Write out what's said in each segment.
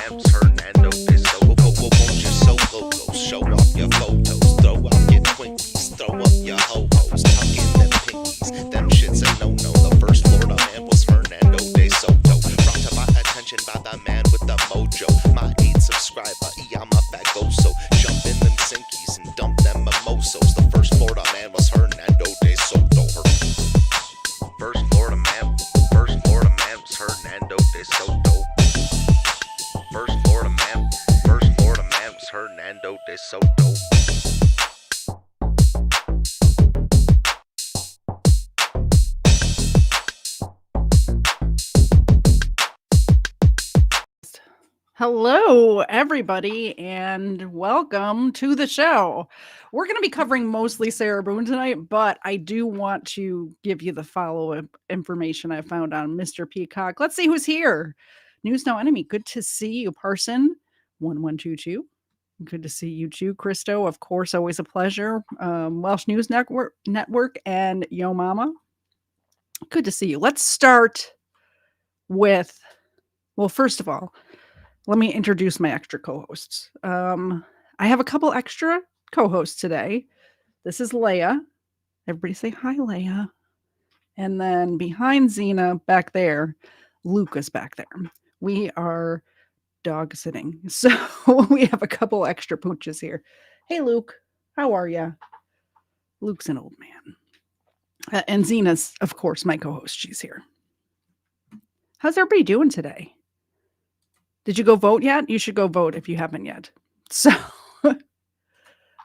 man was Hernando de Soto. Won't you solo go? Show off your photos, throw out your Twinkies, throw up your ho-hos, tuck in them pinkies. Them shits a no-no. The first Florida man was Hernando de Soto. Brought to my attention by the man with the mojo. My 8 subscriber, I'm a fagoso. Jump in them sinkies and dump them mimosos. The first Florida man was Hernando de Soto. First Florida man was Hernando de Soto. First Florida man was Hernando de Soto. Hello, everybody, and welcome to the show. We're going to be covering mostly Sarah Boone tonight, but I do want to give you the follow-up information I found on Mr. Peacock. Let's see who's here. News No Enemy, good to see you, Parson 1122. Good to see you too, Christo. Of course, always a pleasure. Welsh News Network and Yo Mama. Good to see you. Let's start with, well, first of all, let me introduce my extra co-hosts. I have a couple extra co-hosts today. This is Leia. Everybody say hi, Leia. And then behind Xena, back there, Luke is back there. We are dog sitting. So we have a couple extra pooches here. Hey, Luke. How are you? Luke's an old man. And Xena's, of course, my co-host. She's here. How's everybody doing today? Did you go vote yet? You should go vote if you haven't yet. So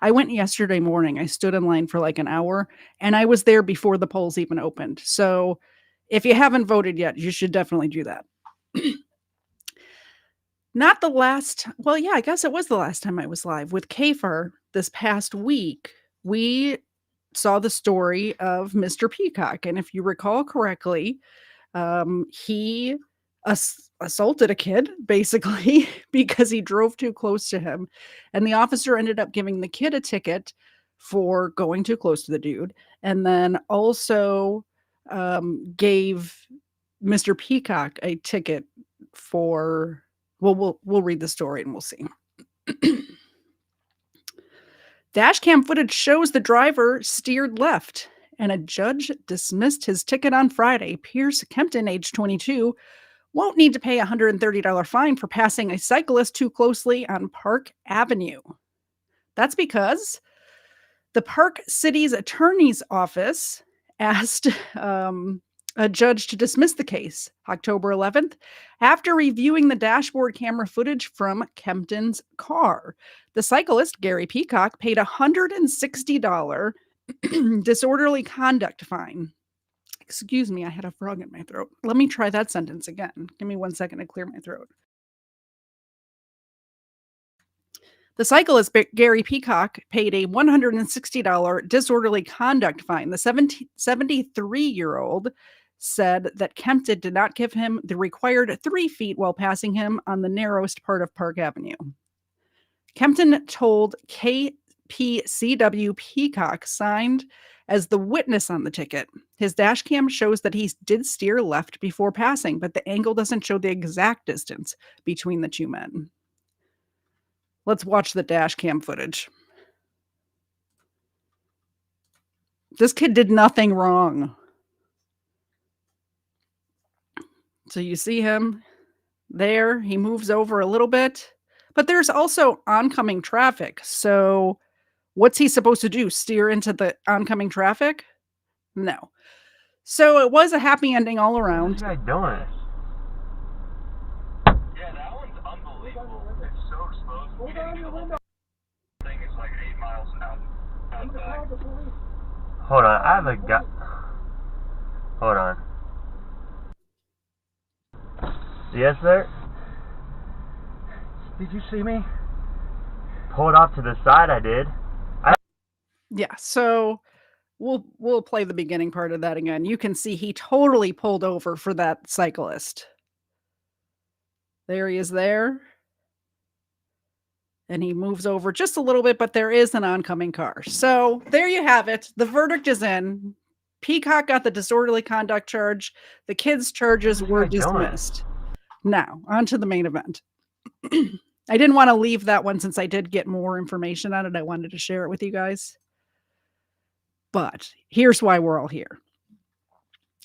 I went yesterday morning. I stood in line for like an hour and I was there before the polls even opened. So if you haven't voted yet, you should definitely do that. Not the last, well, yeah, I guess it was the last time I was live with Kafar this past week. We saw the story of Mr. Peacock. And if you recall correctly, he assaulted a kid basically because he drove too close to him, and the officer ended up giving the kid a ticket for going too close to the dude, and then also gave Mr. Peacock a ticket for, well, we'll read the story and we'll see. Dashcam footage shows the driver steered left and a judge dismissed his ticket on Friday. Pierce Kempton, age 22, won't need to pay a $130 fine for passing a cyclist too closely on Park Avenue. That's because the Park City's attorney's office asked a judge to dismiss the case October 11th after reviewing the dashboard camera footage from Kempton's car. The cyclist, Gary Peacock, paid a $160 disorderly conduct fine. Excuse me, I had a frog in my throat. Let me try that sentence again. Give me 1 second to clear my throat. The cyclist, Gary Peacock, paid a $160 disorderly conduct fine. The 73-year-old said that Kempton did not give him the required 3 feet while passing him on the narrowest part of Park Avenue. Kempton told KPCW Peacock signed as the witness on the ticket. His dash cam shows that he did steer left before passing, but the angle doesn't show the exact distance between the two men. Let's watch the dash cam footage. This kid did nothing wrong. So you see him there. He moves over a little bit, but there's also oncoming traffic. So what's he supposed to do? Steer into the oncoming traffic? No. So it was a happy ending all around. What are you guys doing? Yeah, that one's unbelievable. It's so exposed. You didn't get the whole thing is like 8 miles out back. Hold on, I have a guy. Hold on. Yes, sir? Did you see me? Pulled off to the side, I did. Yeah, so we'll play the beginning part of that again. You can see he totally pulled over for that cyclist. There he is there. And he moves over just a little bit, but there is an oncoming car. So there you have it. The verdict is in. Peacock got the disorderly conduct charge. The kids' charges were dismissed. Now, on to the main event. I didn't want to leave that one since I did get more information on it. I wanted to share it with you guys. But here's why we're all here.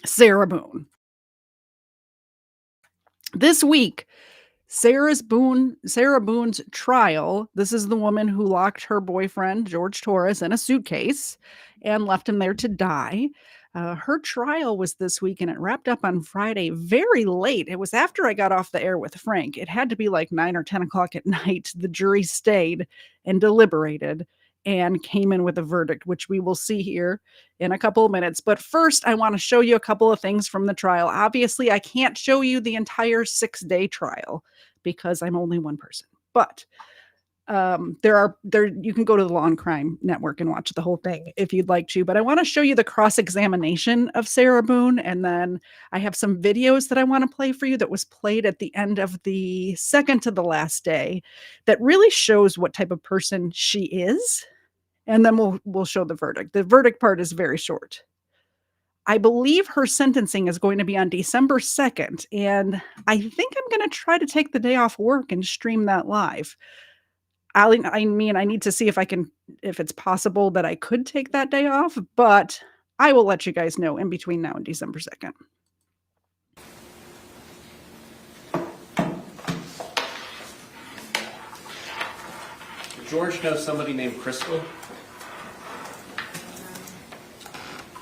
Sarah Boone. This week, Sarah Boone's trial. This is the woman who locked her boyfriend, George Torres, in a suitcase and left him there to die. Her trial was this week and it wrapped up on Friday very late. It was after I got off the air with Frank. It had to be like 9 or 10 o'clock at night. The jury stayed and deliberated and came in with a verdict, which we will see here in a couple of minutes. But first, I want to show you a couple of things from the trial. Obviously, I can't show you the entire 6-day trial because I'm only one person. But you can go to the Law and Crime Network and watch the whole thing if you'd like to. But I want to show you the cross-examination of Sarah Boone, and then I have some videos that I want to play for you that was played at the end of the second to the last day that really shows what type of person she is. And then we'll show the verdict. The verdict part is very short. I believe her sentencing is going to be on December 2nd, and I think I'm going to try to take the day off work and stream that live. I mean, I need to see if it's possible that I could take that day off, but I will let you guys know in between now and December 2nd. Did George know somebody named Crystal?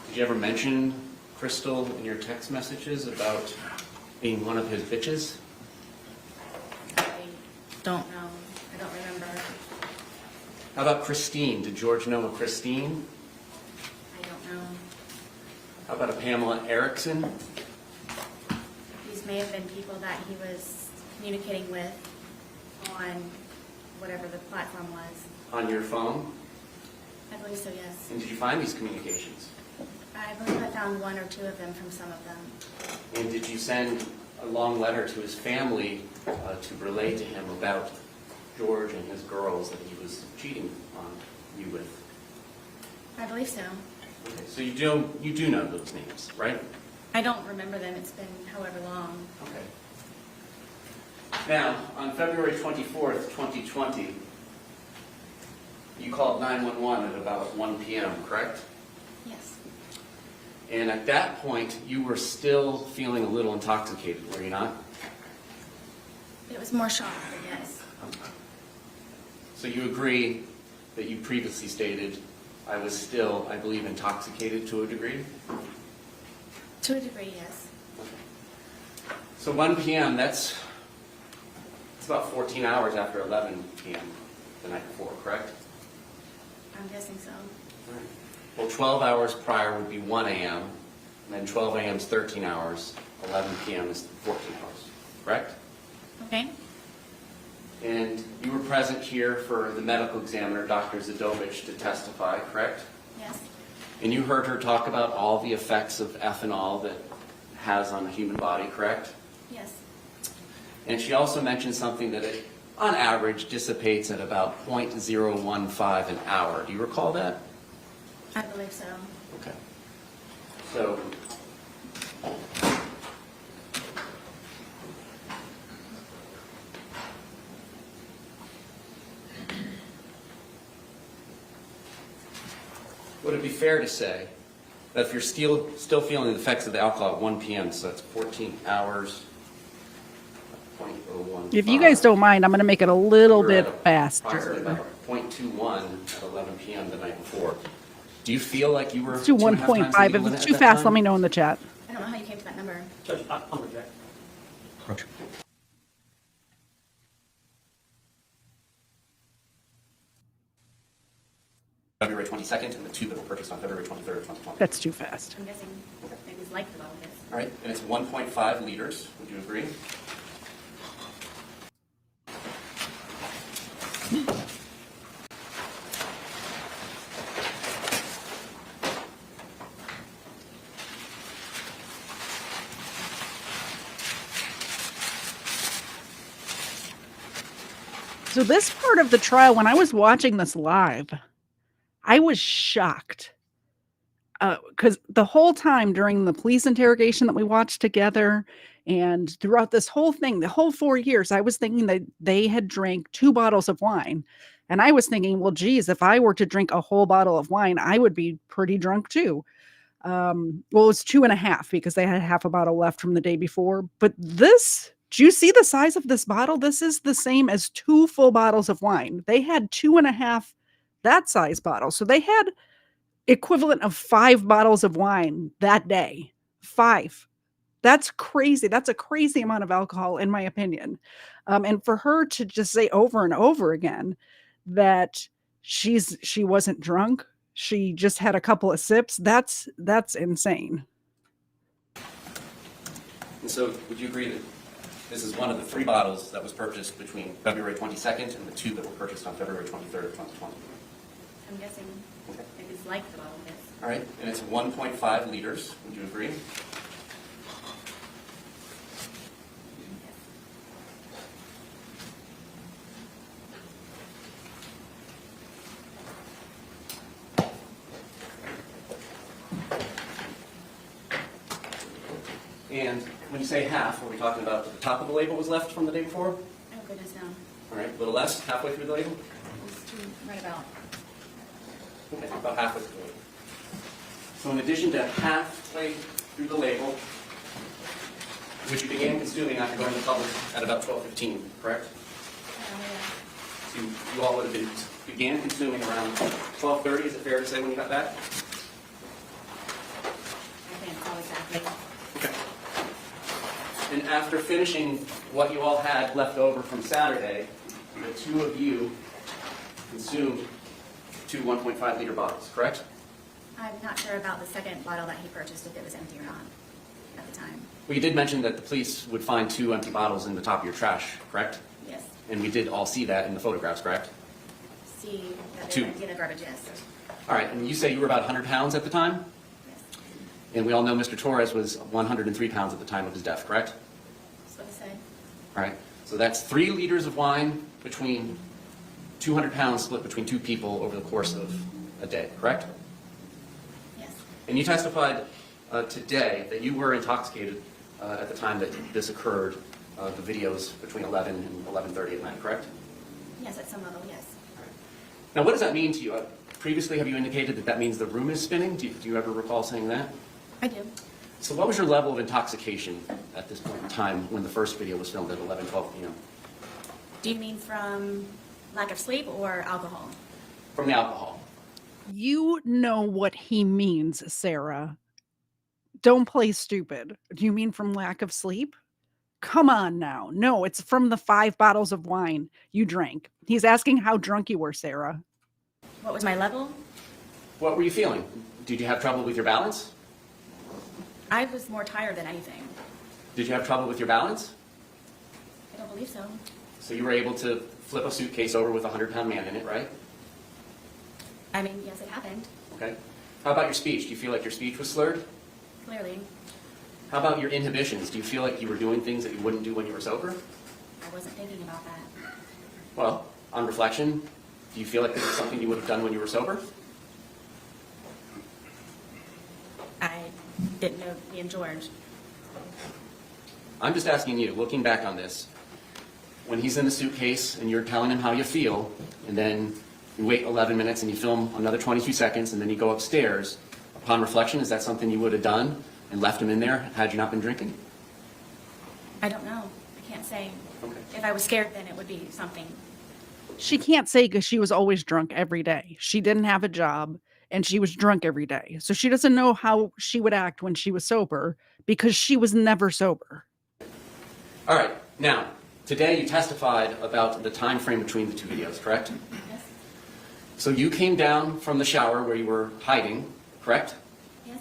Did you ever mention Crystal in your text messages about being one of his bitches? I don't know. I don't remember. How about Christine? Did George know a Christine? I don't know. How about a Pamela Erickson? These may have been people that he was communicating with on whatever the platform was. On your phone? I believe so, yes. And did you find these communications? I believe I found 1 or 2 of them from some of them. And did you send a long letter to his family to relay to him about George and his girls that he was cheating on you with? I believe so. Okay, so you do know those names, right? I don't remember them. It's been however long. Okay. Now, on February 24th, 2020, you called 911 at about 1 p.m., correct? Yes. And at that point, you were still feeling a little intoxicated, were you not? It was more shock, but yes. So you agree that you previously stated, I was still, I believe, intoxicated to a degree? To a degree, yes. So 1 p.m., it's about 14 hours after 11 p.m. the night before, correct? I'm guessing so. All right. Well, 12 hours prior would be 1 a.m., and then 12 a.m. is 13 hours, 11 p.m. is 14 hours, correct? Okay. And you were present here for the medical examiner, Dr. Zadovich, to testify, correct? Yes. And you heard her talk about all the effects of ethanol that it has on the human body, correct? Yes. And she also mentioned something that it, on average, dissipates at about 0.015 an hour. Do you recall that? I believe so. Okay. So, would it be fair to say that if you're still feeling the effects of the alcohol at 1 p.m., so that's 14 hours, 0.015. If you guys don't mind, I'm going to make it a little You're bit at faster. approximately about 0.21 at 11 p.m. the night before. Do you feel like you were Let's do 1.5. If it's too fast, let me know in the chat. I don't know how you came to that number. Judge, I'll reject. February 22nd and the 2 that were purchased on February 23rd, 2020. That's too fast. I'm guessing it was like about this. All right, and it's 1.5 liters. Would you agree? So this part of the trial, when I was watching this live, I was shocked. Because the whole time during the police interrogation that we watched together And throughout this whole thing, the whole 4 years, I was thinking that they had drank 2 bottles of wine. And I was thinking, well, geez, if I were to drink a whole bottle of wine, I would be pretty drunk too. Well, it was 2.5 because they had half a bottle left from the day before. But this, do you see the size of this bottle? This is the same as 2 full bottles of wine. They had 2.5 that size bottle. So they had equivalent of 5 bottles of wine that day. 5. That's crazy. That's a crazy amount of alcohol, in my opinion. And for her to just say over and over again that she wasn't drunk, she just had a couple of sips, that's insane. And so would you agree that this is one of the 3 bottles that was purchased between February 22nd and the 2 that were purchased on February 23rd of 2020? I'm guessing Okay. it is like the bottle, yes. All right, and it's 1.5 liters. Would you agree? And when you say half, are we talking about the top of the label was left from the day before? Oh, goodness, no. All right, a little less, halfway through the label? It's right about. Okay, about halfway through the label. So in addition to halfway through the label, which you began consuming after going to public at about 12:15, correct? So you all would have began consuming around 12:30, is it fair to say, when you got back? I can't tell exactly. Okay. And after finishing what you all had left over from Saturday, the 2 of you consumed 2 1.5 liter bottles, correct? I'm not sure about the second bottle that he purchased, if it was empty or not at the time. Well, you did mention that the police would find 2 empty bottles in the top of your trash, correct? Yes. And we did all see that in the photographs, correct? See that Two. they're empty in the garbage, yes. All right, and you say you were about 100 pounds at the time? Yes. And we all know Mr. Torres was 103 pounds at the time of his death, correct? That's what he said. All right, so that's 3 liters of wine between 200 pounds split between 2 people over the course of a day, correct? Yes. And you testified today that you were intoxicated at the time that this occurred, the videos between 11 and 11:30 at night, correct? Yes, at some level, yes. Now, what does that mean to you? Previously, have you indicated that that means the room is spinning? Do you ever recall saying that? I do. So what was your level of intoxication at this point in time when the first video was filmed at 11:12 p.m.? Do you mean from lack of sleep or alcohol? From the alcohol. You know what he means, Sarah. Don't play stupid. Do you mean from lack of sleep? Come on now. No, it's from the 5 bottles of wine you drank. He's asking how drunk you were, Sarah. What was my level? What were you feeling? Did you have trouble with your balance? I was more tired than anything. Did you have trouble with your balance? I don't believe so. So you were able to flip a suitcase over with a 100-pound man in it, right? I mean, yes, it happened. Okay. How about your speech? Do you feel like your speech was slurred? Clearly. How about your inhibitions? Do you feel like you were doing things that you wouldn't do when you were sober? I wasn't thinking about that. Well, on reflection, do you feel like this is something you would have done when you were sober? I didn't know me and George. I'm just asking you, looking back on this, when he's in the suitcase and you're telling him how you feel, and then you wait 11 minutes and you film another 22 seconds and then you go upstairs, upon reflection, is that something you would have done and left him in there had you not been drinking? I don't know. I can't say. Okay. If I was scared, then it would be something. She can't say because she was always drunk every day. She didn't have a job and she was drunk every day. So she doesn't know how she would act when she was sober because she was never sober. All right. Now, today you testified about the time frame between the 2 videos, correct? Yes. So you came down from the shower where you were hiding, correct? Yes.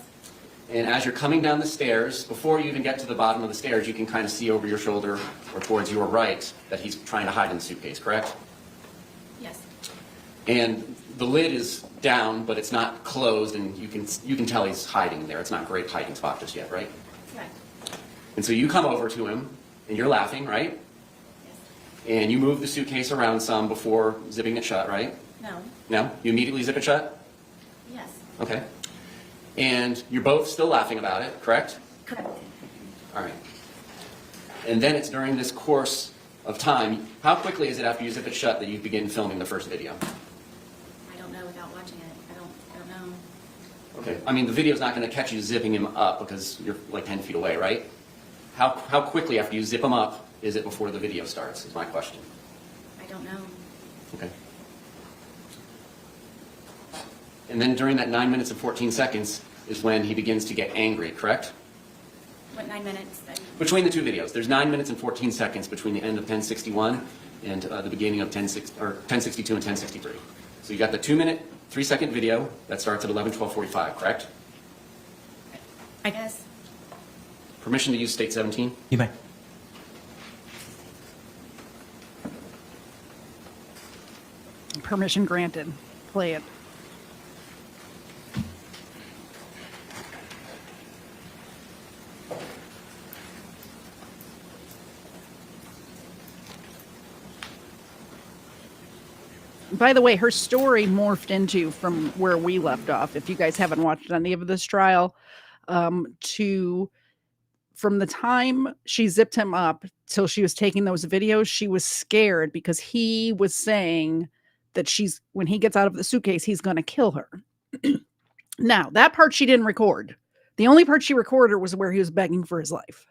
And as you're coming down the stairs, before you even get to the bottom of the stairs, you can kind of see over your shoulder or towards your right that he's trying to hide in the suitcase, correct? Yes. And the lid is down, but it's not closed, and you can tell he's hiding there. It's not a great hiding spot just yet, right? Right. And so you come over to him, and you're laughing, right? Yes. And you move the suitcase around some before zipping it shut, right? No. No? You immediately zip it shut? Yes. Okay. And you're both still laughing about it, correct? Correct. All right. And then it's during this course of time, how quickly is it after you zip it shut that you begin filming the first video? I don't know without watching it. I don't know. Okay, I mean, the video's not going to catch you zipping him up because you're like 10 feet away, right? How quickly after you zip him up is it before the video starts, is my question. I don't know. Okay. And then during that 9 minutes and 14 seconds is when he begins to get angry, correct? What, 9 minutes? Between the two videos, there's 9 minutes and 14 seconds between the end of 1061 and the beginning of 1062 and 1063. So you got the 2 minute, 3 second video that starts at 11:12:45, correct? I guess. Permission to use state 17? You may. Permission granted. Play it. By the way, her story morphed into from where we left off. If you guys haven't watched any of this trial, to from the time she zipped him up till she was taking those videos, she was scared because he was saying that when he gets out of the suitcase, he's going to kill her. Now, that part she didn't record. The only part she recorded was where he was begging for his life.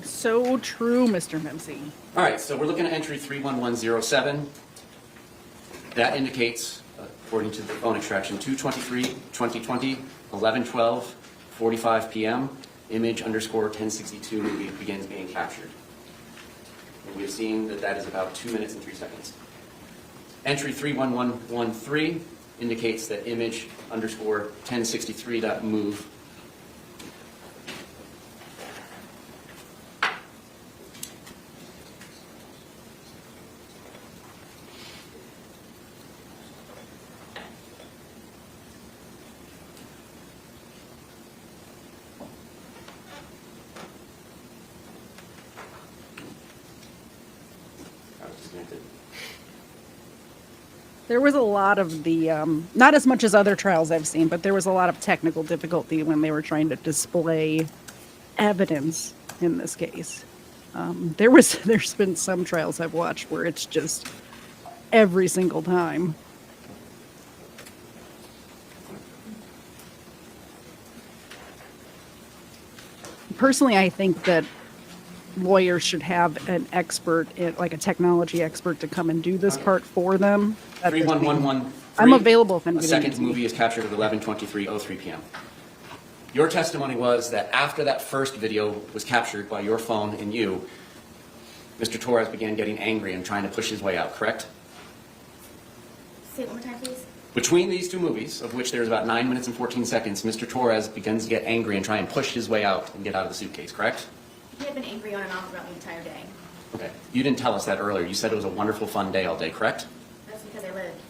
So true, Mr. Mimsy. All right, so we're looking at entry 31107. That indicates, according to the phone extraction, 2/23/2020, 11:12:45 p.m. Image underscore 1062 begins being captured. And we've seen that that is about 2 minutes and 3 seconds. Entry 31113 indicates that image underscore 1063.move There was a lot of the, not as much as other trials I've seen, but there was a lot of technical difficulty when they were trying to display evidence in this case. There's been some trials I've watched where it's just every single time. Personally, I think that lawyers should have an expert, like a technology expert, to come and do this part for them. 31113. I'm available if A anybody second needs me. movie is captured at 11:23:03 p.m. Your testimony was that after that first video was captured by your phone and you, Mr. Torres began getting angry and trying to push his way out, correct? Say it one more time, please. Between these two movies, of which there's about 9 minutes and 14 seconds, Mr. Torres begins to get angry and try and push his way out and get out of the suitcase, correct? He had been angry on and off throughout the entire day. Okay. You didn't tell us that earlier. You said it was a wonderful, fun day all day, correct? That's because I lived.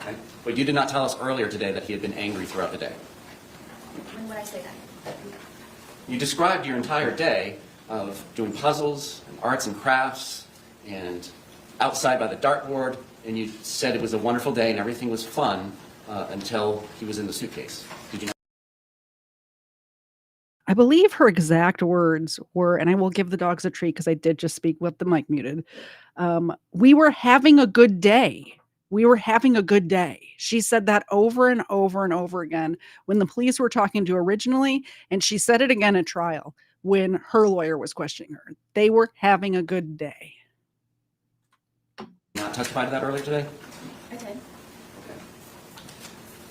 Okay. But you did not tell us earlier today that he had been angry throughout the day. When would I say that? You described your entire day of doing puzzles and arts and crafts and outside by the dartboard, and you said it was a wonderful day and everything was fun until he was in the suitcase. Did you not? I believe her exact words were, and I will give the dogs a treat because I did just speak with the mic muted. We were having a good day. We were having a good day. She said that over and over and over again when the police were talking to her originally, and she said it again at trial when her lawyer was questioning her. They were having a good day. Not testify to that earlier today? I did. Okay.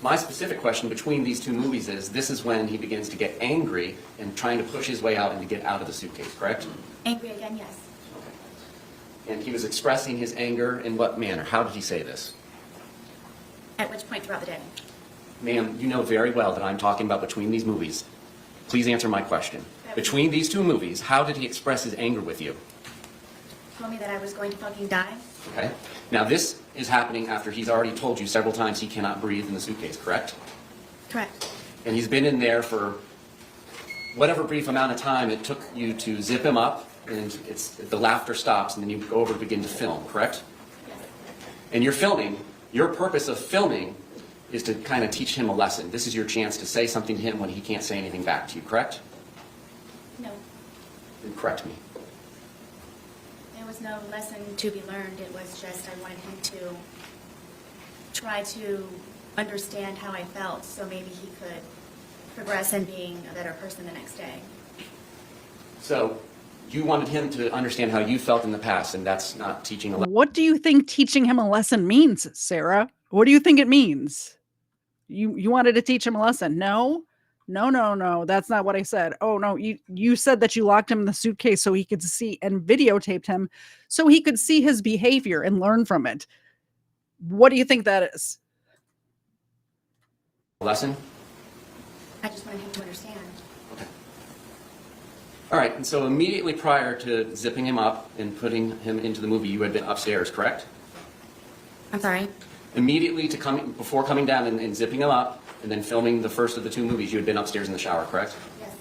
My specific question between these two movies is, this is when he begins to get angry and trying to push his way out and to get out of the suitcase, correct? Angry again, yes. Okay. And he was expressing his anger in what manner? How did he say this? At which point throughout the day? Ma'am, you know very well that I'm talking about between these movies. Please answer my question. Between these two movies, how did he express his anger with you? Told me that I was going to fucking die. Okay. Now this is happening after he's already told you several times he cannot breathe in the suitcase, correct? Correct. And he's been in there for whatever brief amount of time it took you to zip him up, and the laughter stops, and then you go over to begin to film, correct? Yes. And you're filming. Your purpose of filming is to kind of teach him a lesson. This is your chance to say something to him when he can't say anything back to you, correct? No. Then correct me. There was no lesson to be learned. It was just I wanted him to try to understand how I felt so maybe he could progress in being a better person the next day. So you wanted him to understand how you felt in the past, and that's not teaching a lesson. What do you think teaching him a lesson means, Sarah? What do you think it means? You wanted to teach him a lesson? No, that's not what I said. Oh no, you said that you locked him in the suitcase so he could see and videotaped him so he could see his behavior and learn from it. What do you think that is? Lesson? I just wanted him to understand. Okay. All right, and so immediately prior to zipping him up and putting him into the movie, you had been upstairs, correct? I'm sorry? Immediately before coming down and zipping him up and then filming the first of the two movies, you had been upstairs in the shower, correct? Yes.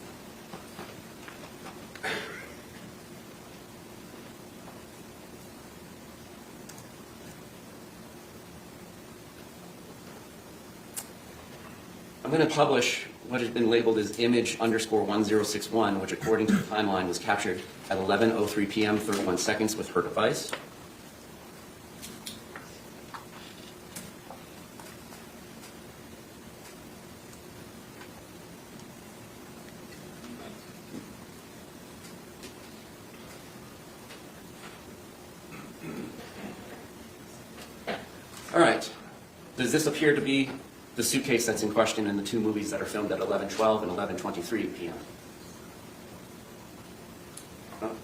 I'm going to publish what has been labeled as image_1061, which according to the timeline was captured at 11:03 p.m. 31 seconds with her device. All right. Does this appear to be the suitcase that's in question in the two movies that are filmed at 11:12 and 11:23 p.m.? Oh.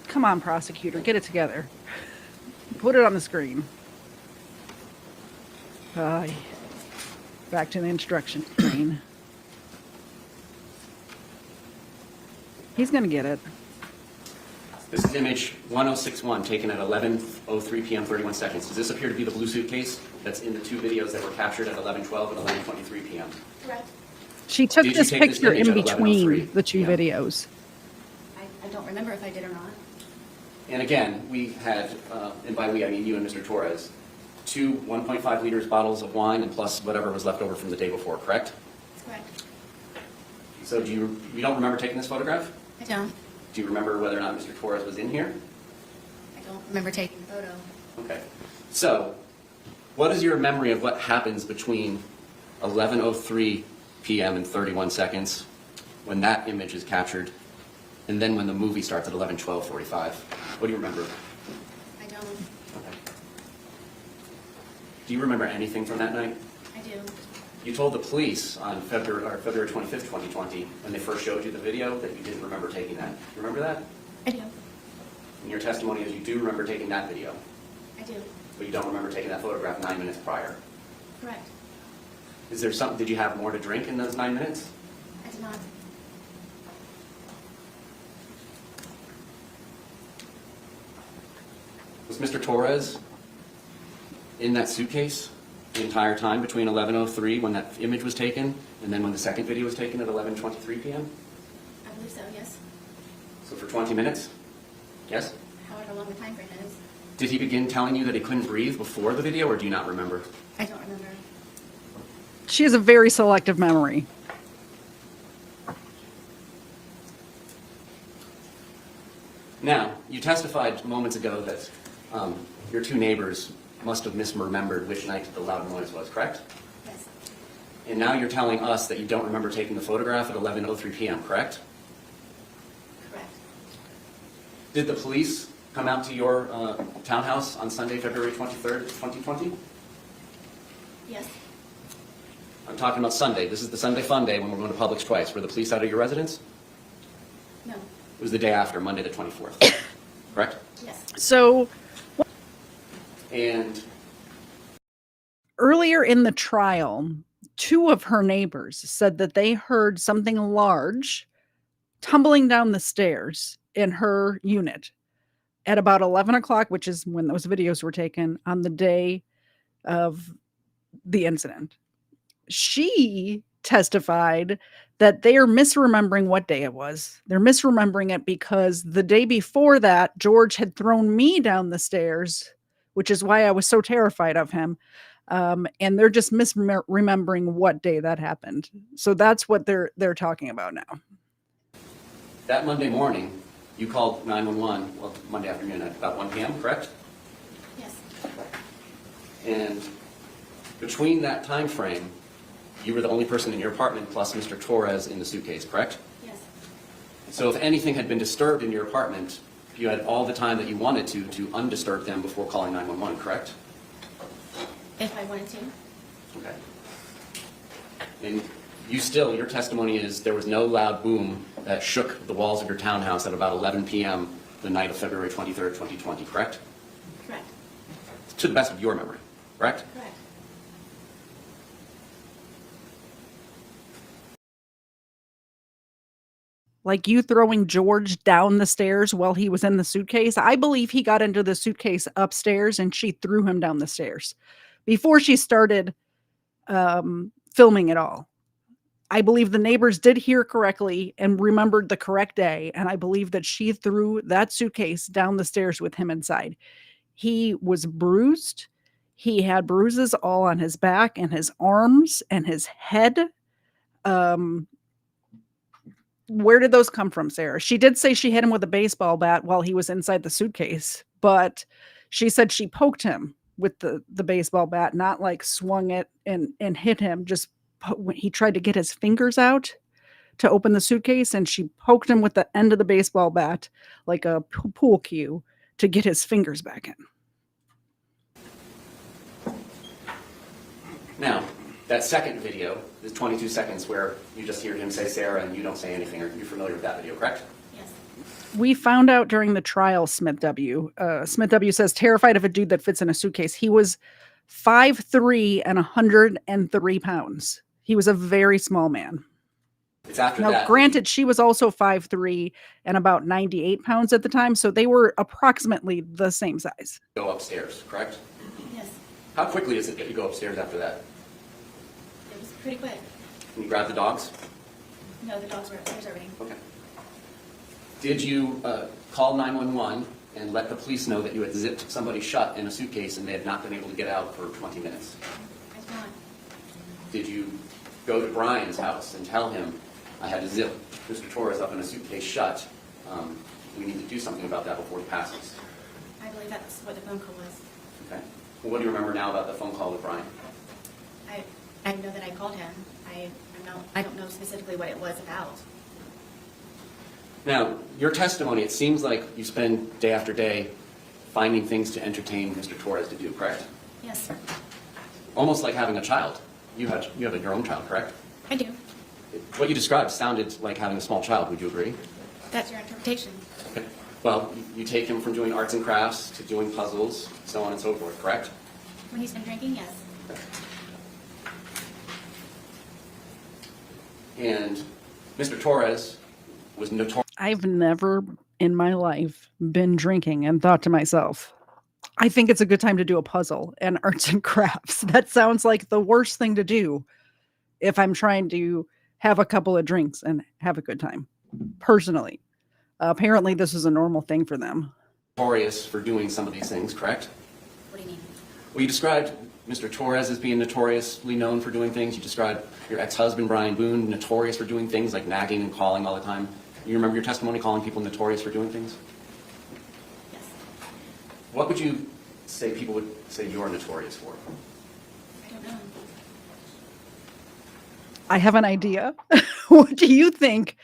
Come on, prosecutor, get it together. Put it on the screen. Back to the instruction screen. He's going to get it. This is image 1061 taken at 11:03 p.m. 31 seconds. Does this appear to be the blue suitcase that's in the two videos that were captured at 11:12 and 11:23 p.m.? Correct. She took Did you this take this picture image in at between 11:03? the two Yeah. videos. I don't remember if I did or not. And again, we had, and by we I mean you and Mr. Torres, two 1.5 liters bottles of wine and plus whatever was left over from the day before, correct? Correct. So you don't remember taking this photograph? I don't. Do you remember whether or not Mr. Torres was in here? I don't remember taking the photo. Okay. So, what is your memory of what happens between 11:03 p.m. and 31 seconds when that image is captured, and then when the movie starts at 11:12:45? What do you remember? I don't. Okay. Do you remember anything from that night? I do. You told the police on February 25th, 2020, when they first showed you the video, that you didn't remember taking that. You remember that? I do. And your testimony is you do remember taking that video, I do. but you don't remember taking that photograph 9 minutes prior. Correct. Is there something? Did you have more to drink in those 9 minutes? I did not. Was Mr. Torres in that suitcase the entire time between 11:03 when that image was taken and then when the second video was taken at 11:23 p.m.? I believe so, yes. So for 20 minutes? Yes? However long the time frame is. Did he begin telling you that he couldn't breathe before the video, or do you not remember? I don't remember. She has a very selective memory. Now, you testified moments ago that your two neighbors must have misremembered which night the loud noise was, correct? Yes. And now you're telling us that you don't remember taking the photograph at 11:03 p.m., correct? Correct. Did the police come out to your townhouse on Sunday, February 23rd, 2020? Yes. I'm talking about Sunday. This is the Sunday fun day when we're going to Publix twice. Were the police out of your residence? No. It was the day after, Monday the 24th, correct? Yes. So And Earlier in the trial, 2 of her neighbors said that they heard something large tumbling down the stairs in her unit at about 11 o'clock, which is when those videos were taken on the day of the incident. She testified that they are misremembering what day it was. They're misremembering it because the day before that, George had thrown me down the stairs, which is why I was so terrified of him. And they're just misremembering what day that happened. So that's what they're talking about now. That Monday morning, you called 911, well, Monday afternoon at about 1 p.m., correct? Yes. And between that time frame, you were the only person in your apartment plus Mr. Torres in the suitcase, correct? Yes. So if anything had been disturbed in your apartment, you had all the time that you wanted to undisturb them before calling 911, correct? If I wanted to. Okay. And your testimony is there was no loud boom that shook the walls of your townhouse at about 11 p.m. the night of February 23rd, 2020, correct? Correct. To the best of your memory, correct? Correct. Like you throwing George down the stairs while he was in the suitcase. I believe he got into the suitcase upstairs and she threw him down the stairs before she started filming it all. I believe the neighbors did hear correctly and remembered the correct day. And I believe that she threw that suitcase down the stairs with him inside. He was bruised. He had bruises all on his back and his arms and his head. Where did those come from, Sarah? She did say she hit him with a baseball bat while he was inside the suitcase, but she said she poked him with the baseball bat, not like swung it and hit him. Just when he tried to get his fingers out to open the suitcase, and she poked him with the end of the baseball bat like a pool cue to get his fingers back in. Now, that second video is 22 seconds where you just hear him say Sarah and you don't say anything. Are you familiar with that video, correct? Yes. We found out during the trial, Smith W. Smith W. says, terrified of a dude that fits in a suitcase. He was 5'3" and 103 pounds. He was a very small man. It's after Now, that. granted, she was also 5'3" and about 98 pounds at the time, so they were approximately the same size. Go upstairs, correct? Yes. How quickly does it get you go upstairs after that? It was pretty quick. Can you grab the dogs? No, the dogs were upstairs already. Okay. Did you call 911 and let the police know that you had zipped somebody shut in a suitcase and they had not been able to get out for 20 minutes? I did not. Did you go to Brian's house and tell him, I had to zip Mr. Torres up in a suitcase shut. We need to do something about that before he passes. I believe that's what the phone call was. Okay. Well, what do you remember now about the phone call with Brian? I know that I called him. I don't know specifically what it was about. Now, your testimony, it seems like you spend day after day finding things to entertain Mr. Torres to do, correct? Yes, Almost like having a child. You have your own child, correct? I do. What you described sounded like having a small child. Would you agree? That's your interpretation. Okay. Well, you take him from doing arts and crafts to doing puzzles, so on and so forth, correct? When he's been drinking, yes. And Mr. Torres was notorious. I've never in my life been drinking and thought to myself, I think it's a good time to do a puzzle and arts and crafts. That sounds like the worst thing to do if I'm trying to have a couple of drinks and have a good time. Personally, apparently this is a normal thing for them. Notorious for doing some of these things, correct? What do you mean? Well, you described Mr. Torres as being notoriously known for doing things. You described your ex-husband, Brian Boone, notorious for doing things like nagging and calling all the time. You remember your testimony calling people notorious for doing things? Yes. What would you say people would say you're notorious for? I don't know. I have an idea. What do you think?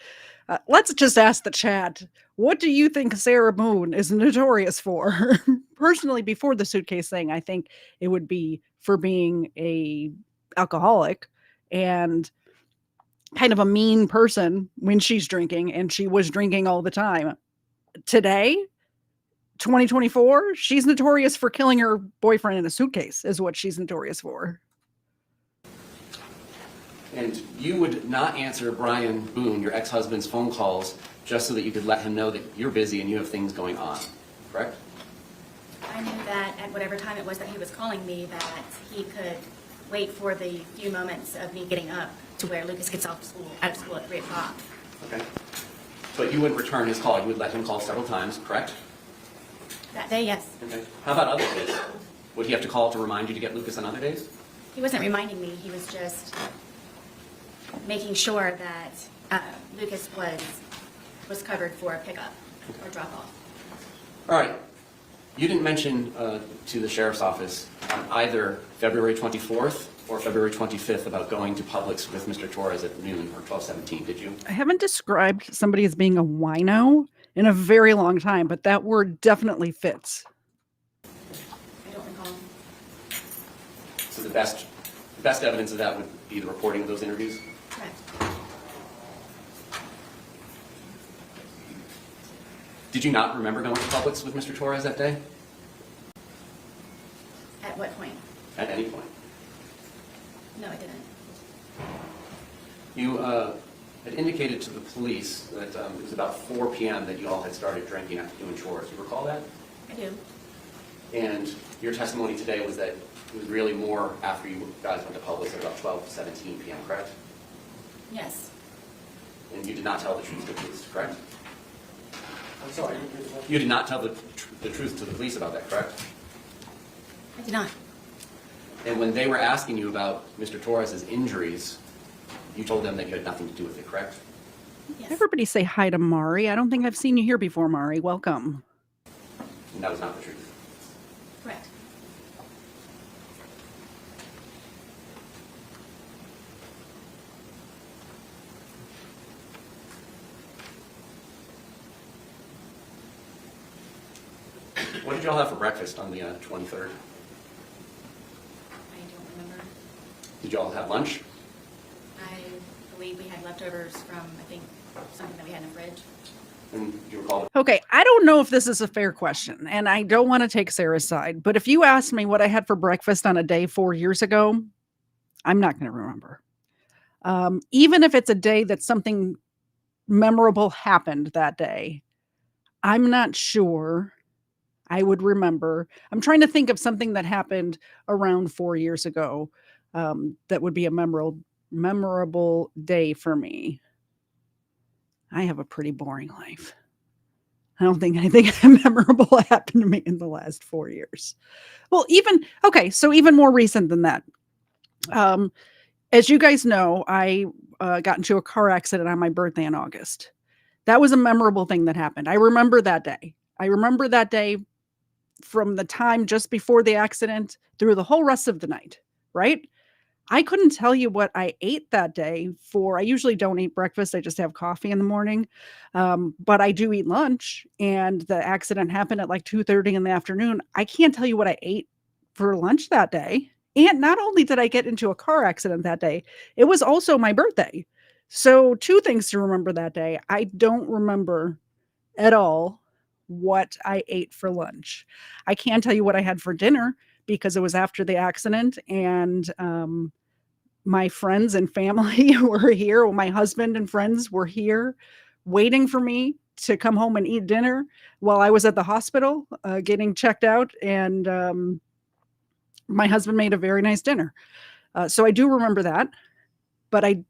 Let's just ask the chat. What do you think Sarah Boone is notorious for? Personally, before the suitcase thing, I think it would be for being a alcoholic and kind of a mean person when she's drinking, and she was drinking all the time. Today, 2024, she's notorious for killing her boyfriend in a suitcase is what she's notorious for. And you would not answer Brian Boone, your ex-husband's phone calls just so that you could let him know that you're busy and you have things going on, correct? I knew that at whatever time it was that he was calling me, that he could wait for the few moments of me getting up to where Lucas gets out of school at 3 o'clock. Okay. But you wouldn't return his call. You would let him call several times, correct? That day, yes. Okay. How about other days? Would he have to call to remind you to get Lucas on other days? He wasn't reminding me. He was just making sure that Lucas was covered for a pickup or drop-off. All right. You didn't mention to the sheriff's office on either February 24th or February 25th about going to Publix with Mr. Torres at noon or 12:17, did you? I haven't described somebody as being a wino in a very long time, but that word definitely fits. I don't recall. So the best evidence of that would be the recording of those interviews? Correct. Did you not remember going to Publix with Mr. Torres that day? At what point? At any point? No, I didn't. You had indicated to the police that it was about 4 p.m. that you all had started drinking after doing chores. You recall that? I do. And your testimony today was that it was really more after you guys went to Publix at about 12:17 p.m., correct? Yes. And you did not tell the truth to the police, correct? I'm sorry. You did not tell the truth to the police about that, correct? I did not. And when they were asking you about Mr. Torres' injuries, you told them that you had nothing to do with it, correct? Yes. Everybody say hi to Mari. I don't think I've seen you here before, Mari. Welcome. And that was not the truth. Correct. What did y'all have for breakfast on the 23rd? I don't remember. Did y'all have lunch? I believe we had leftovers from, I think, something that we had in the fridge. And do you recall? Okay, I don't know if this is a fair question, and I don't want to take Sarah's side, but if you asked me what I had for breakfast on a day 4 years ago, I'm not going to remember. Even if it's a day that something memorable happened that day, I'm not sure I would remember. I'm trying to think of something that happened around 4 years ago that would be a memorable day for me. I have a pretty boring life. I don't think anything memorable happened to me in the last 4 years. Well, so even more recent than that. As you guys know, I got into a car accident on my birthday in August. That was a memorable thing that happened. I remember that day. I remember that day from the time just before the accident through the whole rest of the night, right? I couldn't tell you what I ate that day I usually don't eat breakfast. I just have coffee in the morning. But I do eat lunch, and the accident happened at like 2:30 in the afternoon. I can't tell you what I ate for lunch that day. And not only did I get into a car accident that day, it was also my birthday. So 2 things to remember that day. I don't remember at all what I ate for lunch. I can tell you what I had for dinner because it was after the accident, and my friends and family were here. Well, my husband and friends were here waiting for me to come home and eat dinner while I was at the hospital getting checked out, and my husband made a very nice dinner. So I do remember that, but I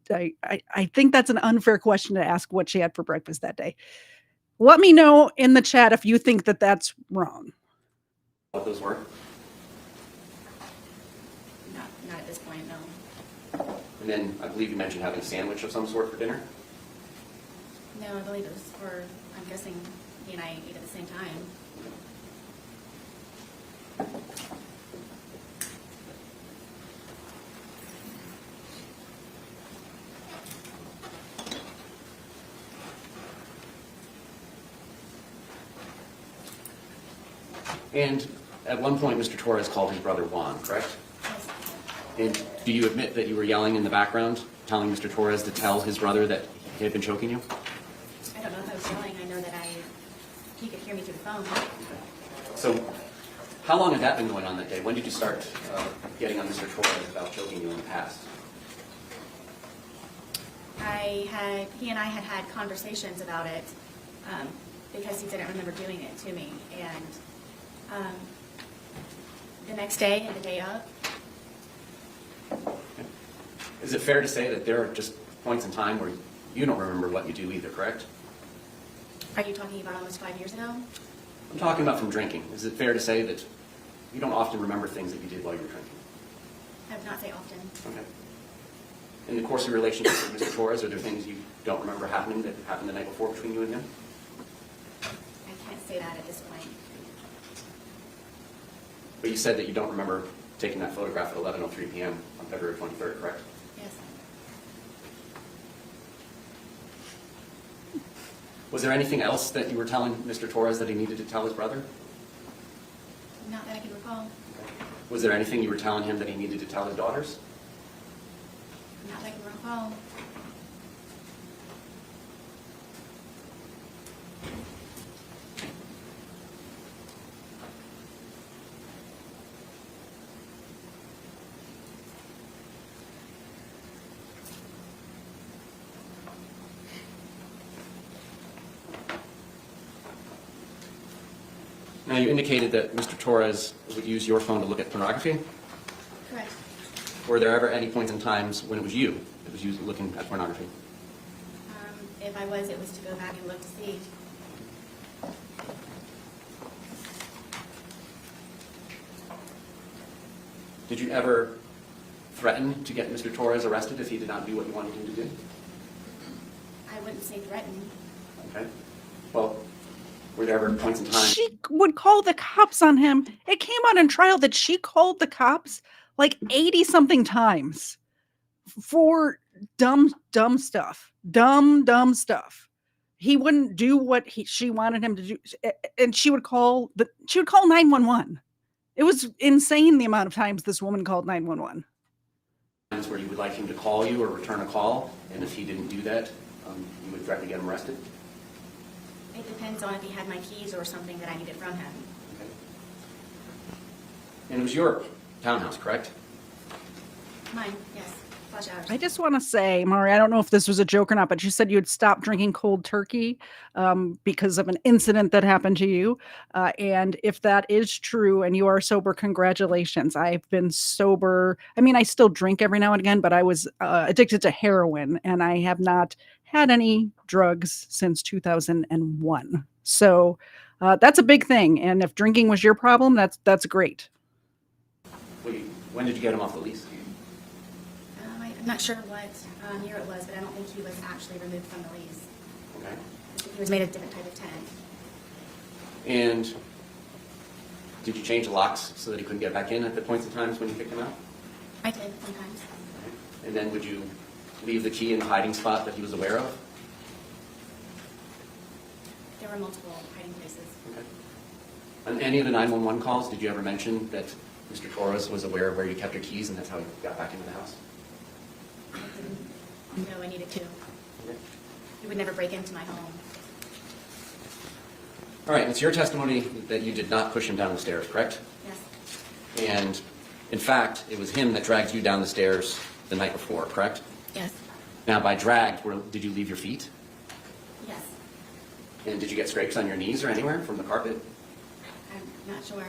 think that's an unfair question to ask what she had for breakfast that day. Let me know in the chat if you think that that's wrong. What those were? Not at this point, no. And then I believe you mentioned having a sandwich of some sort for dinner? No, I believe it was for, I'm guessing he and I ate at the same time. And at one point, Mr. Torres called his brother Juan, correct? Yes. And do you admit that you were yelling in the background, telling Mr. Torres to tell his brother that he had been choking you? I don't know if I was yelling. I know that he could hear me through the phone. So how long had that been going on that day? When did you start getting on Mr. Torres about choking you in the past? he and I had conversations about it because he didn't remember doing it to me. And the next day and the day of. Is it fair to say that there are just points in time where you don't remember what you do either, correct? Are you talking about almost 5 years ago? I'm talking about from drinking. Is it fair to say that you don't often remember things that you did while you were drinking? I would not say often. Okay. In the course of your relationship with Mr. Torres, are there things you don't remember happening that happened the night before between you and him? I can't say that at this point. But you said that you don't remember taking that photograph at 11:03 p.m. on February 23rd, correct? Yes. Was there anything else that you were telling Mr. Torres that he needed to tell his brother? Not that I can recall. Was there anything you were telling him that he needed to tell his daughters? Not that I can recall. Now, you indicated that Mr. Torres would use your phone to look at pornography. Correct. Were there ever any points in times when it was you that was using looking at pornography? If I was, it was to go back and look to see. Did you ever threaten to get Mr. Torres arrested if he did not do what you wanted him to do? I wouldn't say threaten. Okay. Well, were there ever points in time? She would call the cops on him. It came out in trial that she called the cops like 80 something times for dumb stuff. Dumb stuff. He wouldn't do what she wanted him to do, and she would call 911. It was insane the amount of times this woman called 911. Times where you would like him to call you or return a call, and if he didn't do that, you would threaten to get him arrested? It depends on if he had my keys or something that I needed from him. Okay. And it was your townhouse, correct? Mine, yes. Flush hours. I just want to say, Mari, I don't know if this was a joke or not, but you said you had stopped drinking cold turkey because of an incident that happened to you. And if that is true and you are sober, congratulations. I've been sober. I mean, I still drink every now and again, but I was addicted to heroin and I have not had any drugs since 2001. So that's a big thing. And if drinking was your problem, that's great. Wait, when did you get him off the lease? I'm not sure what year it was, but I don't think he was actually removed from the lease. Okay. I think he was made a different type of tenant. And did you change the locks so that he couldn't get back in at the points in times when you kicked him out? I did sometimes. And then would you leave the key in the hiding spot that he was aware of? There were multiple hiding places. Okay. On any of the 911 calls, did you ever mention that Mr. Torres was aware of where you kept your keys and that's how you got back into the house? I didn't know I needed to. He would never break into my home. All right, it's your testimony that you did not push him down the stairs, correct? Yes. And in fact, it was him that dragged you down the stairs the night before, correct? Yes. Now, by dragged, did you leave your feet? Yes. And did you get scrapes on your knees or anywhere from the carpet? I'm not sure.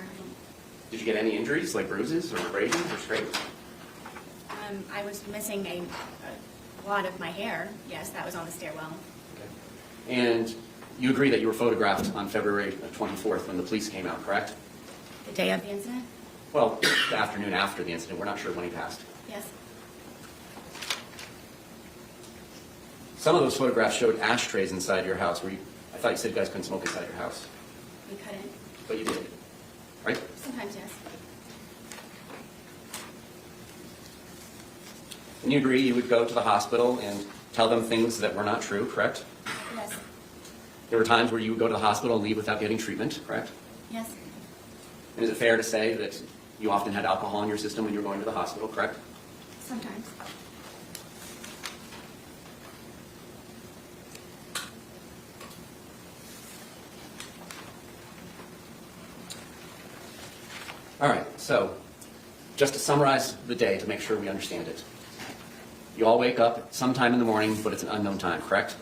Did you get any injuries, like bruises or abrasions or scrapes? I was missing a wad of my hair. Yes, that was on the stairwell. Okay. And you agree that you were photographed on February 24th when the police came out, correct? The day of the incident? Well, the afternoon after the incident. We're not sure when he passed. Yes. Some of those photographs showed ashtrays inside your house. I thought you said you guys couldn't smoke inside your house. We couldn't. But you did, right? Sometimes, yes. And you agree you would go to the hospital and tell them things that were not true, correct? Yes. There were times where you would go to the hospital and leave without getting treatment, correct? Yes. And is it fair to say that you often had alcohol in your system when you were going to the hospital, correct? Sometimes. All right, so just to summarize the day to make sure we understand it. You all wake up sometime in the morning, but it's an unknown time, correct?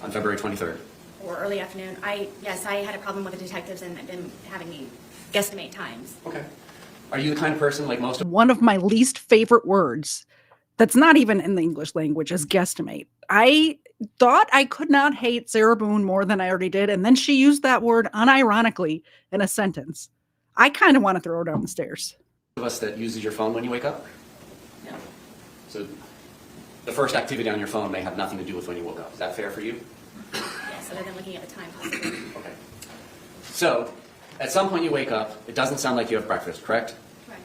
On February 23rd. Or early afternoon. Yes, I had a problem with the detectives and them having me guesstimate times. Okay. Are you the kind of person like most of One of my least favorite words that's not even in the English language is guesstimate. I thought I could not hate Sarah Boone more than I already did, and then she used that word unironically in a sentence. I kind of want to throw her down the stairs. us that uses your phone when you wake up? No. So the first activity on your phone may have nothing to do with when you woke up. Is that fair for you? Yes, other than looking at the time possibly. Okay. So at some point you wake up, it doesn't sound like you have breakfast, correct? Correct.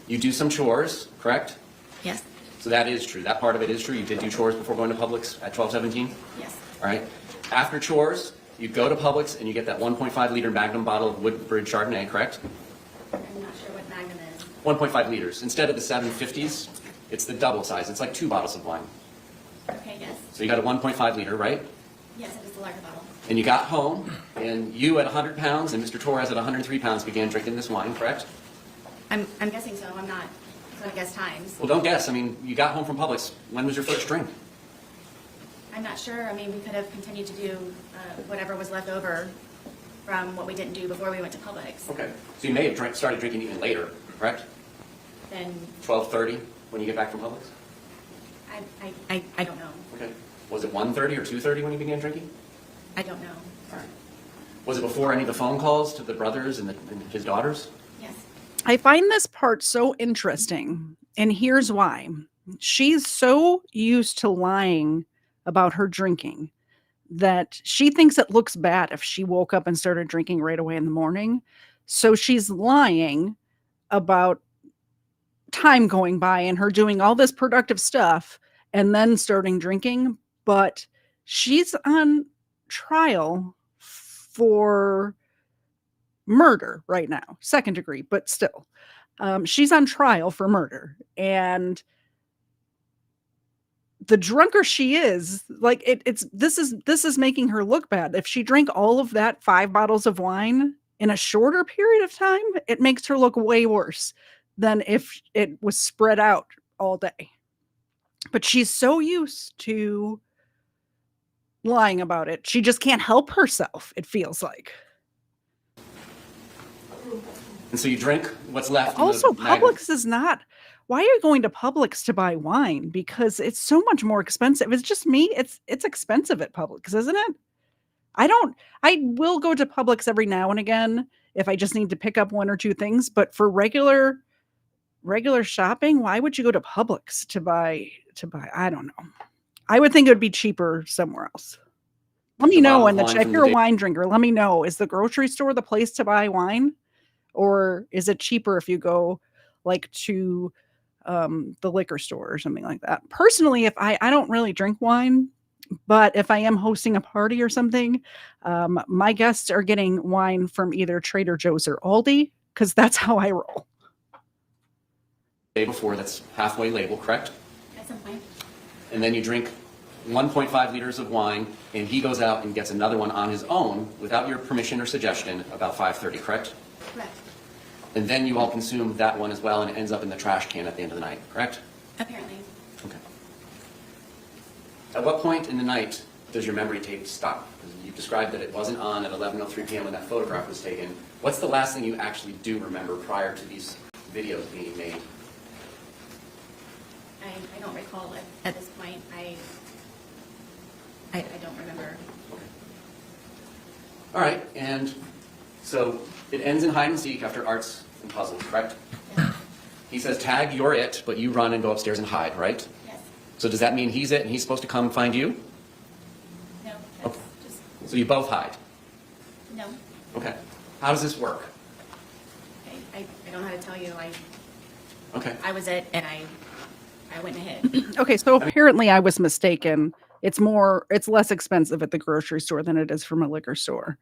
You do some chores, correct? Yes. So that is true. That part of it is true. You did do chores before going to Publix at 12:17? Yes. All right. After chores, you go to Publix and you get that 1.5 liter Magnum bottle of Woodbridge Chardonnay, correct? I'm not sure what Magnum is. 1.5 liters. Instead of the 750s, it's the double size. It's like 2 bottles of wine. Okay, yes. So you got a 1.5 liter, right? Yes, it is the larger bottle. And you got home, and you at 100 pounds and Mr. Torres at 103 pounds began drinking this wine, correct? I'm guessing so. I'm not going to guess times. Well, don't guess. I mean, you got home from Publix. When was your first drink? I'm not sure. I mean, we could have continued to do whatever was left over from what we didn't do before we went to Publix. Okay. So you may have started drinking even later, correct? Then 12:30 when you get back from Publix? I don't know. Okay. Was it 1:30 or 2:30 when you began drinking? I don't know. All right. Was it before any of the phone calls to the brothers and his daughters? Yes. I find this part so interesting, and here's why. She's so used to lying about her drinking that she thinks it looks bad if she woke up and started drinking right away in the morning. So she's lying about time going by and her doing all this productive stuff and then starting drinking. But she's on trial for murder right now, 2nd degree, but still, she's on trial for murder. And the drunker she is, like this is making her look bad. If she drank all of that 5 bottles of wine in a shorter period of time, it makes her look way worse than if it was spread out all day. But she's so used to lying about it, she just can't help herself, it feels like. And so you drink what's left. Also, Publix is not. Why are you going to Publix to buy wine? Because it's so much more expensive. It's just me. It's expensive at Publix, isn't it? I will go to Publix every now and again if I just need to pick up 1 or 2 things. But for regular shopping, why would you go to Publix to buy? I don't know. I would think it would be cheaper somewhere else. Let me know in the chat. If you're a wine drinker, let me know. Is the grocery store the place to buy wine? Or is it cheaper if you go like to the liquor store or something like that? Personally, if I don't really drink wine, but if I am hosting a party or something, my guests are getting wine from either Trader Joe's or Aldi, because that's how I roll. Day before, that's halfway label, correct? At some point. And then you drink 1.5 liters of wine, and he goes out and gets another one on his own without your permission or suggestion about 5:30, correct? Correct. And then you all consume that one as well, and it ends up in the trash can at the end of the night, correct? Apparently. Okay. At what point in the night does your memory tape stop? You described that it wasn't on at 11:03 p.m. when that photograph was taken. What's the last thing you actually do remember prior to these videos being made? I don't recall it at this point. I don't remember. Okay. All right, and so it ends in hide and seek after arts and puzzles, correct? Yes. He says, tag, you're it, but you run and go upstairs and hide, right? Yes. So does that mean he's it and he's supposed to come find you? No. That's Okay. just So you both hide? no. Okay. How does this work? I don't know how to tell you. Okay. I was it, and I went ahead. Okay, so apparently I was mistaken. It's less expensive at the grocery store than it is from a liquor store.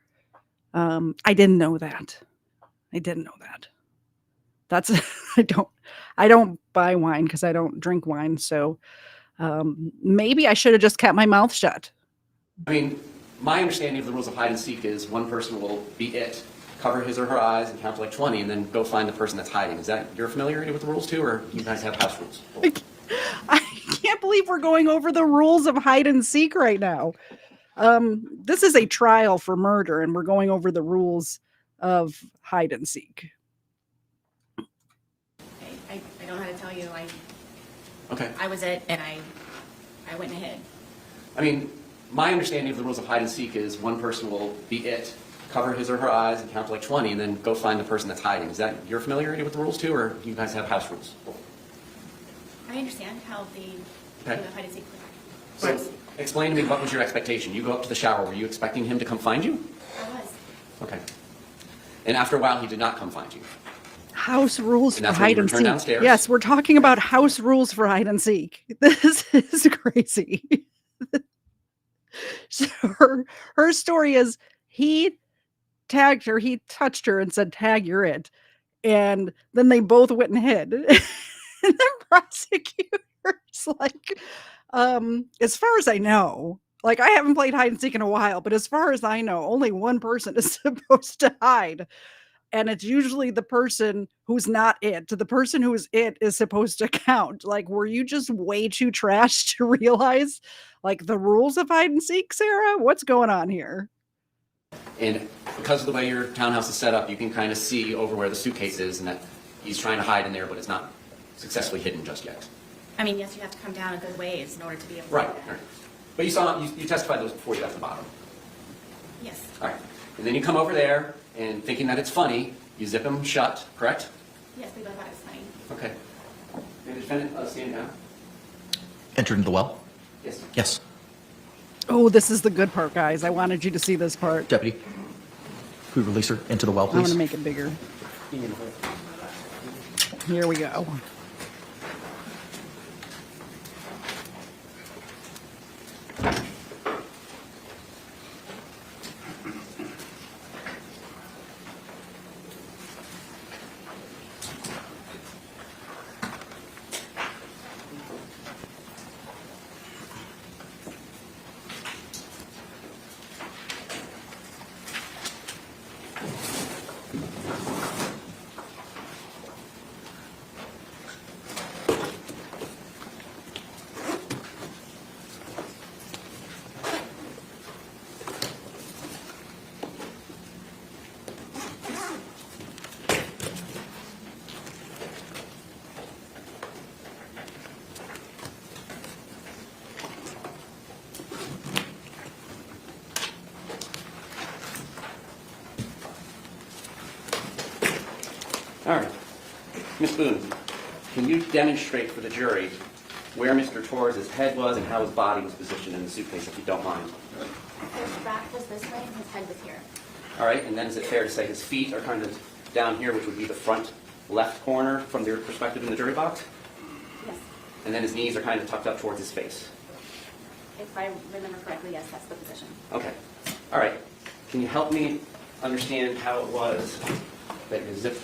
I didn't know that. That's I don't buy wine because I don't drink wine. So maybe I should have just kept my mouth shut. I mean, my understanding of the rules of hide and seek is one person will be it, cover his or her eyes and count to like 20 and then go find the person that's hiding. Is that, you're familiar with the rules too, or you guys have house rules? I can't believe we're going over the rules of hide and seek right now. This is a trial for murder, and we're going over the rules of hide and seek. I don't know how to tell you. Okay. I was it, and I went and hid. I mean, my understanding of the rules of hide and seek is one person will be it, cover his or her eyes and count to like 20, and then go find the person that's hiding. Is that your familiarity with the rules too, or do you guys have house rules? I understand how the Okay. game of hide and seek So, works. explain to me, what was your expectation? You go up to the shower. Were you expecting him to come find you? I was. Okay. And after a while, he did not come find you. House rules And for that's when you hide and return seek. downstairs? Yes, we're talking about house rules for hide and seek. This is crazy. So her story is he tagged her, he touched her and said, "Tag, you're it." And then they both went and hid. And the prosecutor's like, as far as I know, like I haven't played hide and seek in a while, but as far as I know, only one person is supposed to hide. And it's usually the person who's not it. The person who is it is supposed to count. Like, were you just way too trash to realize like the rules of hide and seek, Sarah? What's going on here? And because of the way your townhouse is set up, you can kind of see over where the suitcase is and that he's trying to hide in there, but it's not successfully hidden just yet. I mean, yes, you have to come down a good ways in order to be able to Right. do that. Right. But you saw, you testified those before you left the bottom. Yes. All right. And then you come over there and thinking that it's funny, you zip him shut, correct? Yes, we both thought it was funny. Okay. And the defendant stand down? Entered into the well? Yes. Yes. Oh, this is the good part, guys. I wanted you to see this part. Deputy, could we release her into the well, I'm going please? to make it bigger. Here we go. All right. Ms. Boone, can you demonstrate for the jury where Mr. Torres' head was and how his body was positioned in the suitcase, if you don't mind? His back was this way and his head was here. All right, and then is it fair to say his feet are kind of down here, which would be the front left corner from your perspective in the jury box? Yes. And then his knees are kind of tucked up towards his face? If I remember correctly, yes, that's the position. Okay. All right. Can you help me understand how it was that your zip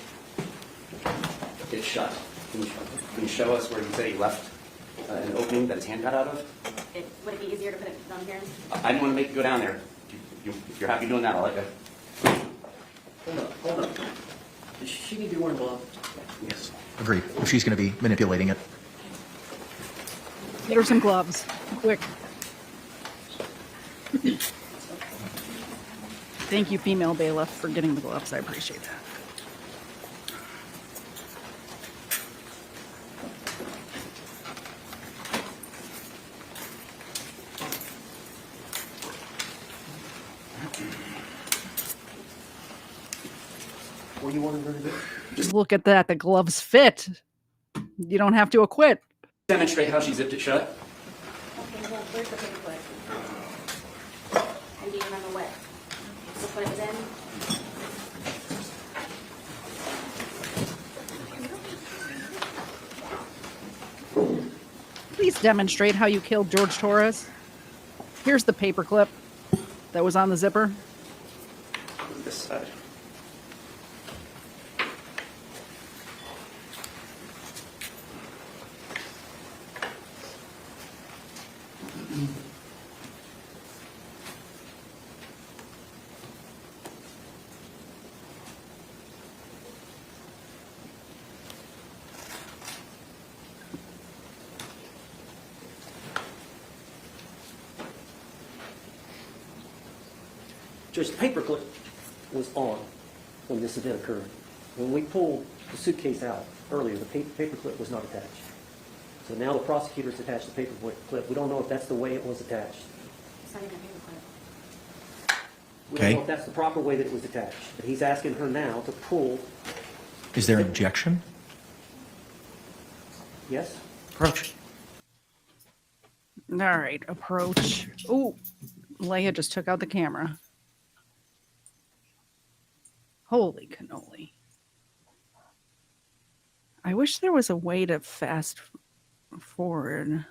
is shut? Can you show us where you say he left an opening that his hand got out of? Would it be easier to put it on here? I didn't want to make you go down there. If you're happy doing that, I'll let you. Hold up. Does she need to be wearing gloves? Yes. Agreed. If she's going to be manipulating it. Get her some gloves. Quick. Thank you, female bailiff, for getting the gloves. I appreciate that. What do you want her to do? Just look at that. The gloves fit. You don't have to acquit. Demonstrate how she zipped it shut. Okay, well, where's the paper clip? And do you remember what? Just when it was in? Please demonstrate how you killed George Torres. Here's the paperclip that was on the zipper. This side. Judge, the paperclip was on when this event occurred. When we pulled the suitcase out earlier, the paperclip was not attached. So now the prosecutor's attached the paperclip. We don't know if that's the way it was attached. It's not even a paperclip. We don't know Okay. if that's the proper way that it was attached. But he's asking her now to pull. Is there an objection? Yes? Approach. All right, approach. Oh, Leia just took out the camera. Holy cannoli. I wish there was a way to fast forward.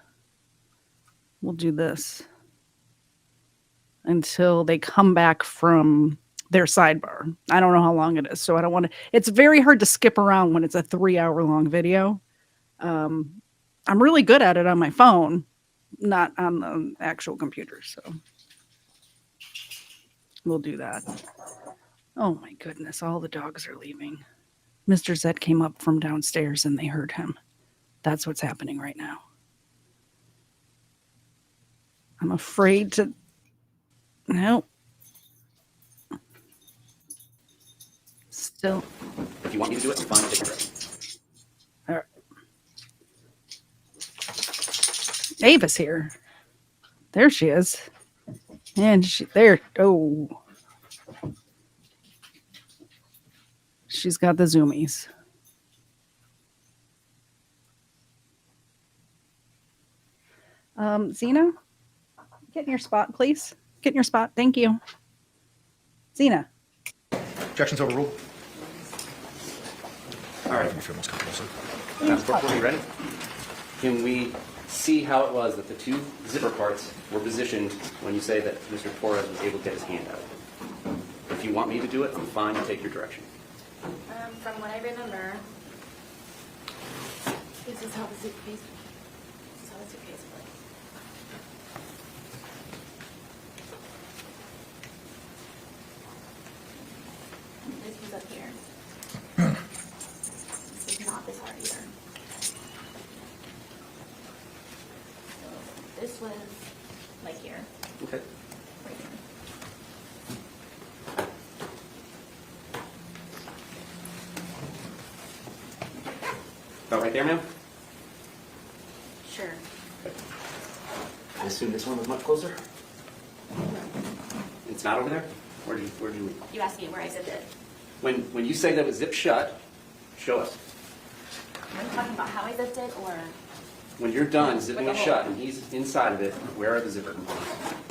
We'll do this until they come back from their sidebar. I don't know how long it is, so I don't want to. It's very hard to skip around when it's a 3-hour-long video. I'm really good at it on my phone, not on the actual computer, so we'll do that. Oh my goodness, all the dogs are leaving. Mr. Zett came up from downstairs and they heard him. That's what's happening right now. I'm afraid to... No. Still. If you want me to do it, I'm fine. Take your direction. All right. Ava's here. There she is. And she... There. Oh. She's got the zoomies. Zena, get in your spot, please. Get in your spot. Thank you. Zena. Objections overruled. All right. You feel most comfortable, sir? Passport, are we ready? Can we see how it was that the two zipper parts were positioned when you say that Mr. Torres was able to get his hand out? If you want me to do it, I'm fine to take your direction. From what I remember, this is how the suitcase was. This was up here. This is not this hard either. So this was like here, Okay. right here. About right there, ma'am? Sure. I assume this one was much closer? It's not over there? Where do you... You asked me where I zipped it. When you say that it was zipped shut, show us. Are you talking about how I zipped it, or? When you're done zipping With it the shut hole. and he's inside of it, where are the zipper components?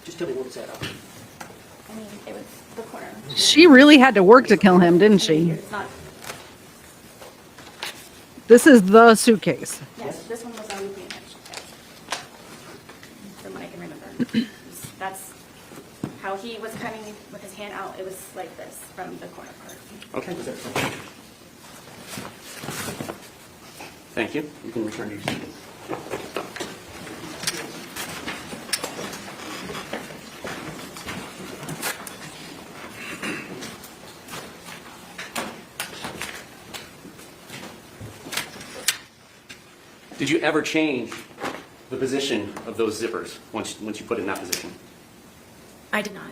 Just tell me what it's at. I mean, it was the corner. She really had to work to kill him, didn't she? It's not, This is the suitcase. yes, this one was on the image, yes. From what I can remember. That's how he was coming with his hand out. It was like this from the corner part. Okay. Thank you. You can return to your seat. Did you ever change the position of those zippers once you put it in that position? I did not.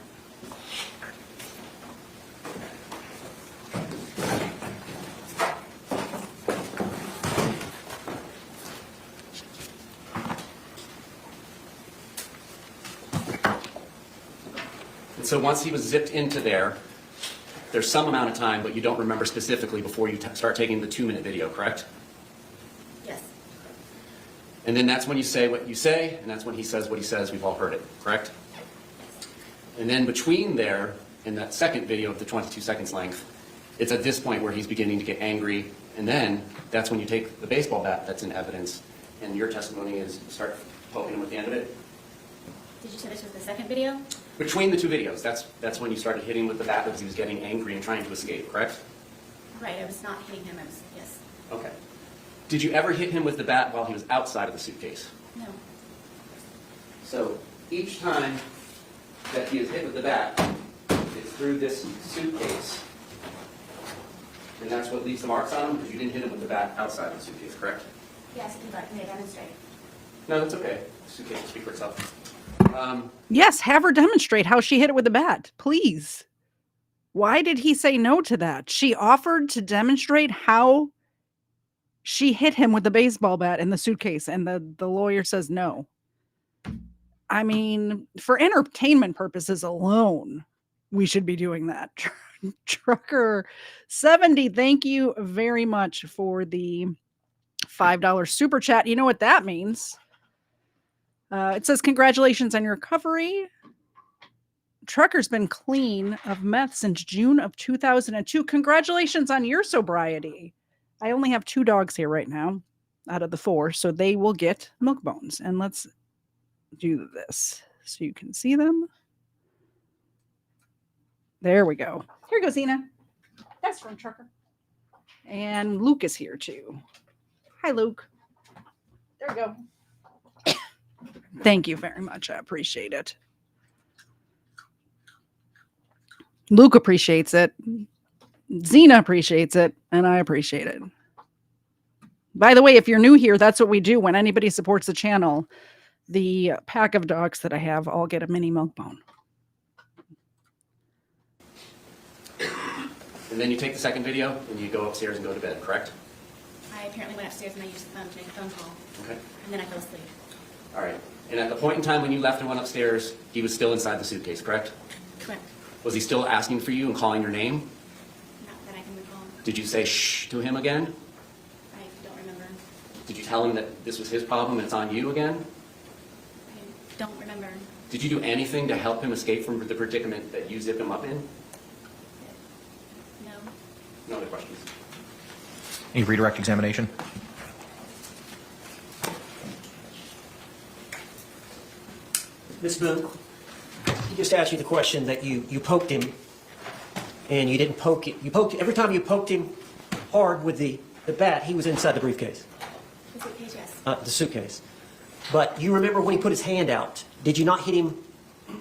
And so once he was zipped into there, there's some amount of time, but you don't remember specifically before you start taking the 2-minute video, correct? Yes. And then that's when you say what you say, and that's when he says what he says. We've all heard it, correct? And then between there and that second video of the 22 seconds length, it's at this point where he's beginning to get angry, and then that's when you take the baseball bat that's in evidence, and your testimony is start poking him with the end of it. Did you say this was the second video? Between the two videos, that's when you started hitting him with the bat because he was getting angry and trying to escape, correct? Right, I was not hitting him. I was, yes. Okay. Did you ever hit him with the bat while he was outside of the suitcase? No. So each time that he is hit with the bat, it's through this suitcase. And that's what leaves the marks on him, because you didn't hit him with the bat outside the suitcase, correct? Yes, can I demonstrate? No, that's okay. The suitcase will speak for itself. Yes, have her demonstrate how she hit it with the bat, please. Why did he say no to that? She offered to demonstrate how she hit him with the baseball bat in the suitcase, and the lawyer says no. I mean, for entertainment purposes alone, we should be doing that. Trucker 70, thank you very much for the $5 super chat. You know what that means? It says, congratulations on your recovery. Trucker's been clean of meth since June of 2002. Congratulations on your sobriety. I only have 2 dogs here right now out of the 4, so they will get milk bones. And let's do this so you can see them. There we go. Here goes Zena. That's from Trucker. And Luke is here too. Hi, Luke. There we go. Thank you very much. I appreciate it. Luke appreciates it. Zena appreciates it. And I appreciate it. By the way, if you're new here, that's what we do when anybody supports the channel. The pack of dogs that I have all get a mini milk bone. And then you take the second video and you go upstairs and go to bed, correct? I apparently went upstairs and I used the phone to make a phone call, Okay. and then I fell asleep. All right. And at the point in time when you left and went upstairs, he was still inside the suitcase, correct? Correct. Was he still asking for you and calling your name? Not that I can recall. Did you say shh to him again? I don't remember. Did you tell him that this was his problem and it's on you again? I don't remember. Did you do anything to help him escape from the predicament that you zipped him up in? No. No other questions. Any redirect examination? Ms. Boone, he just asked you the question that you poked him, and you didn't poke it. You poked every time you poked him hard with the bat, he was inside the briefcase, The suitcase, yes. the suitcase. But you remember when he put his hand out, did you not hit him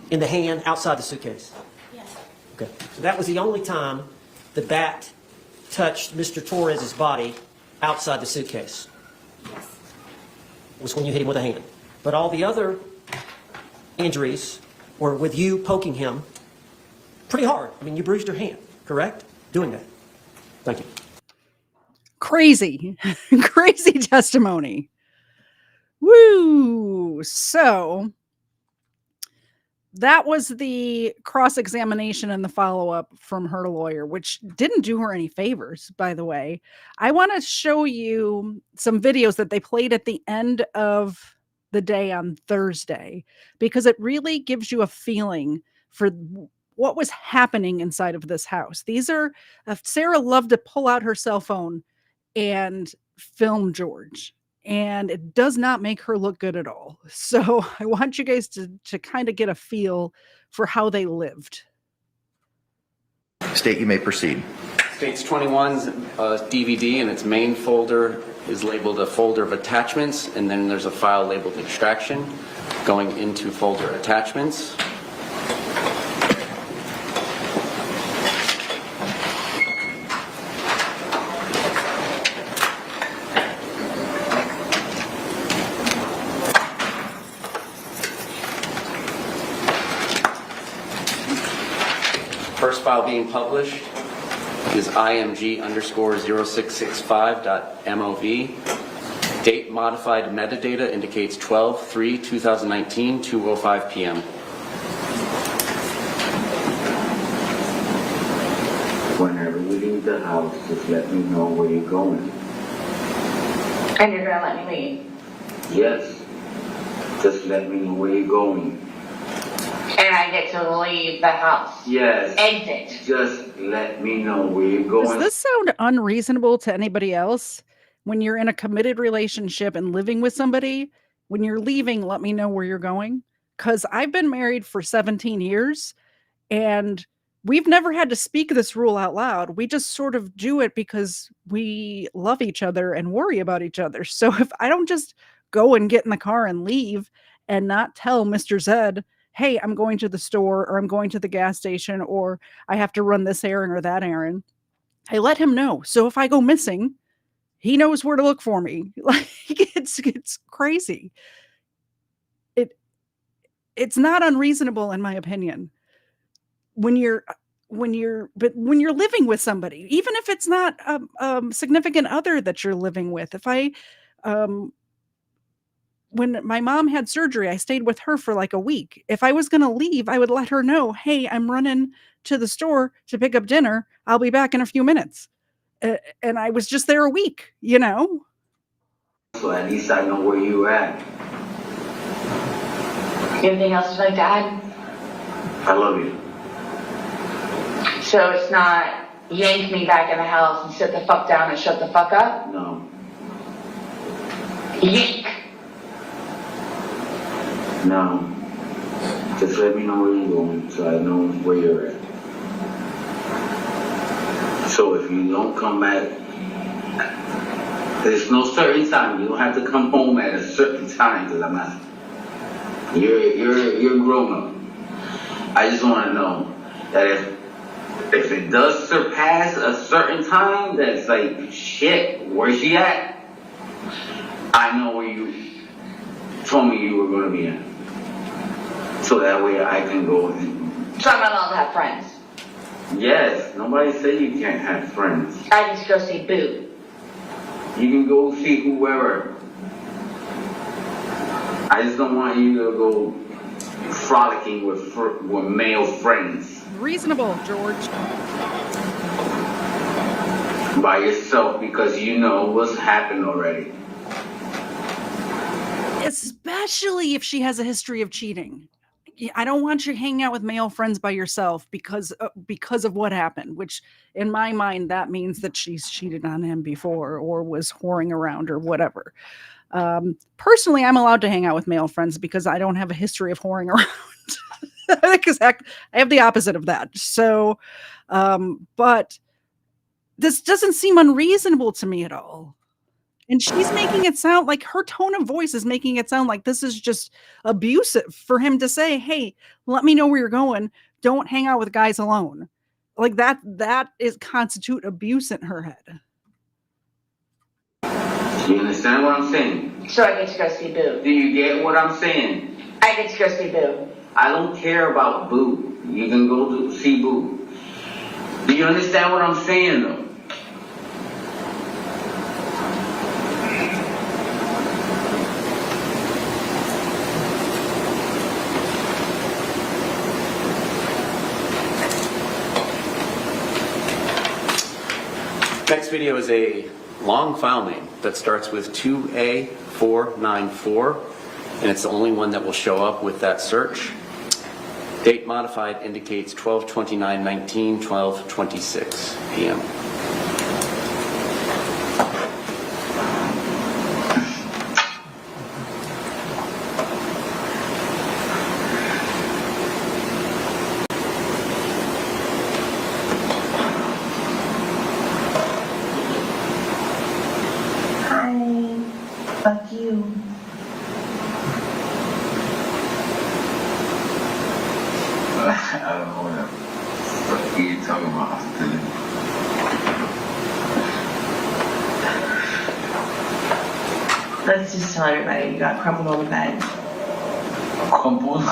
in the hand outside the suitcase? Yes. Okay. So that was the only time the bat touched Mr. Torres's body outside the suitcase, Yes. was when you hit him with a hand. But all the other injuries were with you poking him pretty hard. I mean, you bruised your hand, correct? Doing that. Thank you. Crazy, crazy testimony. Woo! So that was the cross-examination and the follow-up from her lawyer, which didn't do her any favors, by the way. I want to show you some videos that they played at the end of the day on Thursday, because it really gives you a feeling for what was happening inside of this house. These are, Sarah loved to pull out her cell phone and film George, and it does not make her look good at all. So I want you guys to kind of get a feel for how they lived. State you may proceed. States 21's DVD, and its main folder is labeled a folder of attachments, and then there's a file labeled extraction going into folder attachments. First file being published is IMG_0665.mov. Date modified metadata indicates 12/3/2019, 2:05 p.m. Whenever you leave the house, just let me know where you're going. And you're gonna let me leave? Yes. Just let me know where you're going. And I get to leave the house? Yes. Exit? Just let me know where you're going. Does this sound unreasonable to anybody else? When you're in a committed relationship and living with somebody, when you're leaving, let me know where you're going. Because I've been married for 17 years and we've never had to speak this rule out loud. We just sort of do it because we love each other and worry about each other. So if I don't just go and get in the car and leave and not tell Mr. Zed, hey, I'm going to the store, or I'm going to the gas station, or I have to run this errand or that errand, I let him know. So if I go missing, he knows where to look for me. Like it's crazy. It's not unreasonable in my opinion. When you're living with somebody, even if it's not a significant other that you're living with. If I when my mom had surgery, I stayed with her for like a week. If I was going to leave, I would let her know, "Hey, I'm running to the store to pick up dinner. I'll be back in a few minutes." And I was just there a week, you know? So at least I know where you're at. Anything else you'd like to add? I love you. So it's not yank me back in the house and sit the fuck down and shut the fuck up? No. Yank. No. Just let me know where you're going so I know where you're at. So if you don't come back, there's no certain time. You don't have to come home at a certain time because I'm not. You're grown up. I just want to know that if it does surpass a certain time, that's like shit. Where's she at? I know where you told me you were going to be at. So that way I can go. So I'm not allowed to have friends? Yes. Nobody said you can't have friends. I can just go see Boo. You can go see whoever. I just don't want you to go frolicking with male friends. Reasonable, George. By yourself because you know what's happened already. Especially if she has a history of cheating. I don't want you hanging out with male friends by yourself because of what happened, which in my mind, that means that she's cheated on him before or was whoring around or whatever. Personally, I'm allowed to hang out with male friends because I don't have a history of whoring around. Because I have the opposite of that. So, but this doesn't seem unreasonable to me at all. And she's making it sound like her tone of voice is making it sound like this is just abusive for him to say, "Hey, let me know where you're going. Don't hang out with guys alone." Like that is constitute abuse in her head. Do you understand what I'm saying? So I get to go see Boo. Do you get what I'm saying? I get to go see Boo. I don't care about Boo. You can go to see Boo. Do you understand what I'm saying though? Next video is a long file name that starts with 2A494, and it's the only one that will show up with that search. Date modified indicates 12/29/19, 12:26 p.m. Fuck you. I don't know what the fuck you talking about, dude. Let's just tell everybody you got crumpled on the bed. Crumpled?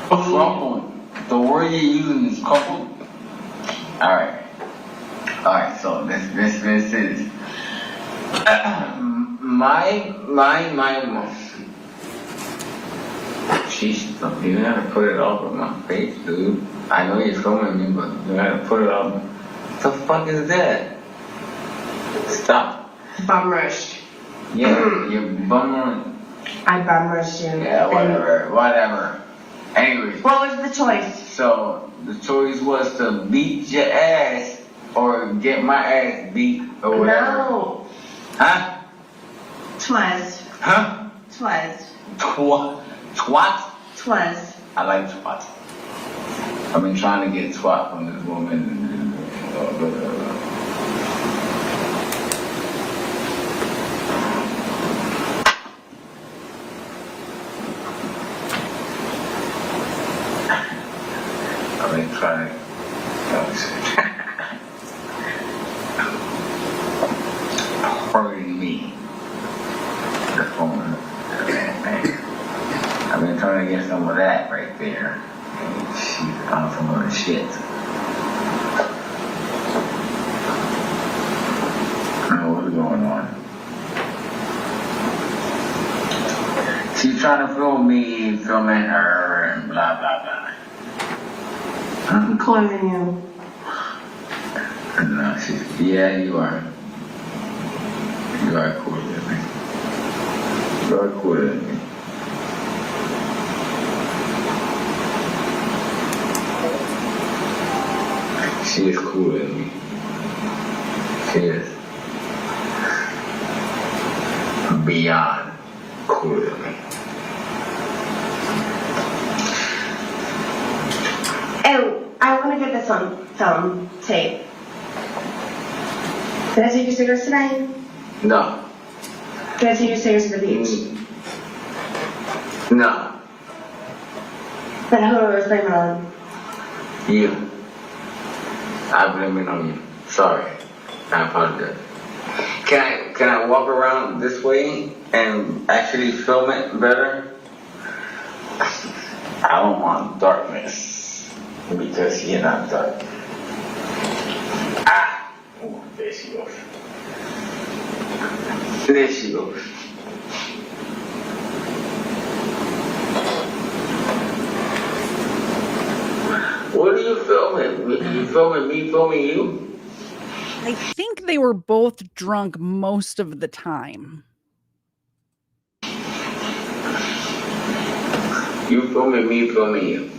Crumpled. The word you're using is crumpled? Alright. Alright, so this is my sheesh, you gotta put it all over my face, dude. I know you're filming me, but you gotta put it all. What the fuck is that? Stop. Bum rushed. Yeah, you're bum. I bum rushed you. Yeah, whatever. Anyways. What was the choice? So, the choice was to beat your ass or get my ass beat or whatever. No. Huh? Twas. Huh? Twas. Twat? Twas. I like twat. I've been trying to get twat from this woman. I've been trying. hurting me. The phone. I've been trying to get some of that right there. And she's on some of the shit. I don't know what's going on. She's trying to film me, filming her, and blah, blah, blah. I'm cooler than you. No, yeah, you are. You are cooler than me. You are cooler than me. She is cooler than me. She is beyond cooler than me. Oh, I want to get this on film tape. Did I take your cigarettes tonight? No. Did I take your cigarettes to the beach? No. Then who was blaming on? You. I blame it on you. Sorry. I apologize. Can I walk around this way and actually film it better? I don't want darkness because you're not dark. Ah, oh, there she goes. There she goes. What are you filming? You filming me filming you? I think they were both drunk most of the time. You filming me filming you.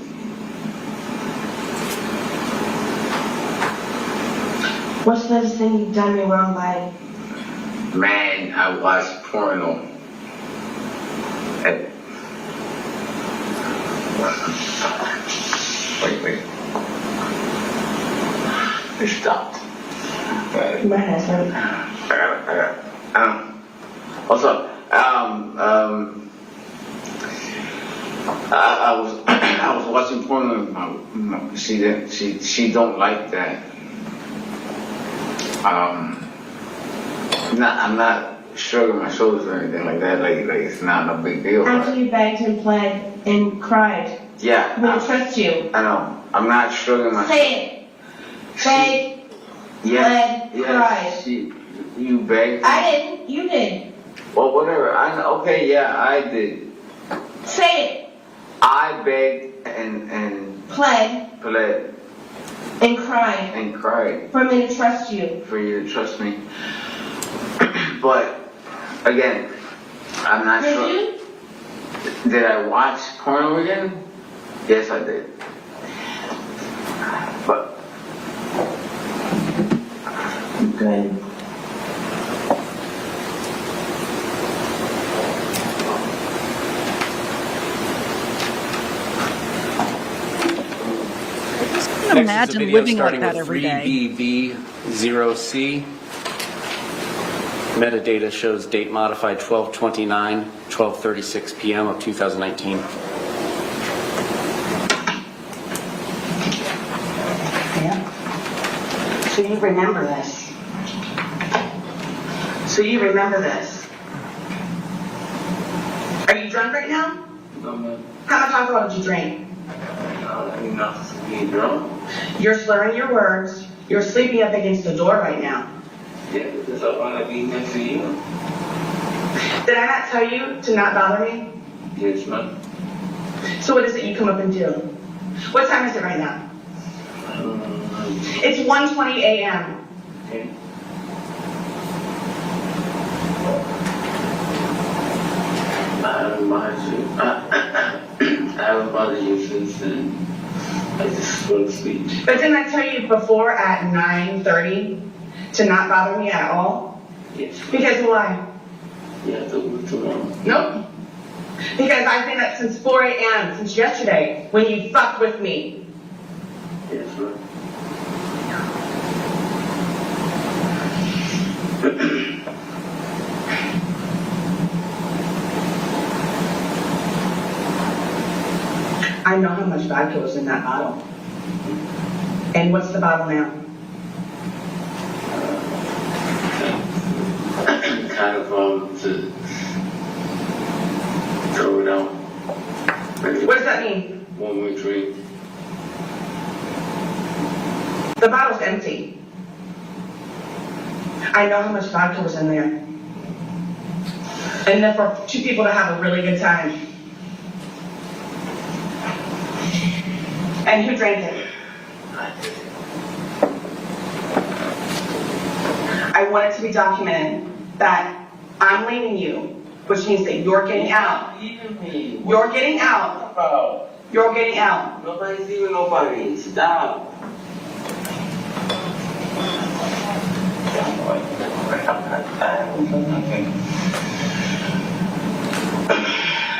What's the latest thing you've done me wrong by? Man, I watched porno. Wait. It stopped. My husband. What's up? I was watching porno. She don't like that. I'm not shrugging my shoulders or anything like that. Like it's not a big deal. After you begged and pled and cried. Yeah. We don't trust you. I know. I'm not shrugging my. Say it. Beg. Yeah. Pled. Cried. You begged. I didn't. You did. Well, whatever. Okay. Yeah, I did. Say it. I begged and Pled. And cried. For me to trust you. For you to trust me. But, again, I'm not sure. Did you? Did I watch porno again? Yes, I did. But. Good. I can imagine living like that every day. 3BB0C. Metadata shows date modified 12/29, 12:36 p.m. of 2019. Yeah. So you remember this. Are you drunk right now? No, man. How much alcohol did you drink? Enough to be drunk. You're slurring your words. You're sleeping up against the door right now. Yeah, because I want to be next to you. Did I not tell you to not bother me? Yes, ma'am. So what is it you come up and do? What time is it right now? It's 1:20 a.m. Okay. I haven't bothered you since then. I just go to sleep. But didn't I tell you before at 9:30 to not bother me at all? Yes. Because why? Yeah, tomorrow. Nope. Because I've been up since 4 a.m. since yesterday when you fucked with me. Yes, ma'am. I know how much vodka was in that bottle. And what's the bottle now? kind of to throw it out. What does that mean? One-way trade. The bottle's empty. I know how much vodka was in there. Enough for 2 people to have a really good time. And who drank it? I want it to be documented that I'm leaving you, which means that you're getting out. You're getting out. You're getting out. Nobody's leaving nobody. Stop.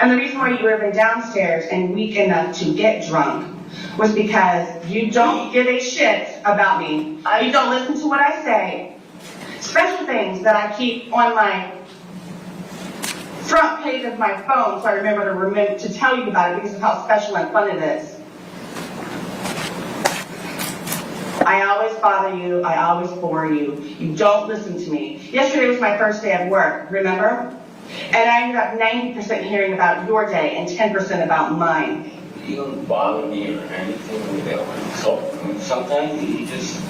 And the reason why you were even downstairs and weak enough to get drunk was because you don't give a shit about me. You don't listen to what I say. Special things that I keep on my front page of my phone so I remember to tell you about it because of how special and fun it is. I always bother you. I always bore you. You don't listen to me. Yesterday was my first day at work, remember? And I ended up 90% hearing about your day and 10% about mine. You don't bother me or anything. So sometimes you just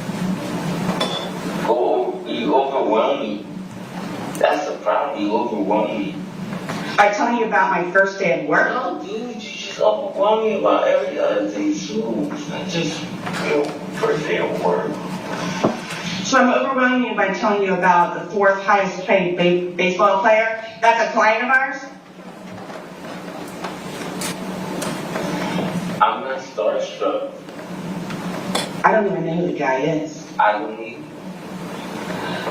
you overwhelm me. That's the problem. You overwhelm me. I tell you about my first day at work. No, dude, you just overwhelm me about every other thing too. It's not just first day at work. So I'm overwhelming you by telling you about the 4th highest paid baseball player. That's a client of ours. I'm not starstruck. I don't even know who the guy is. I don't need.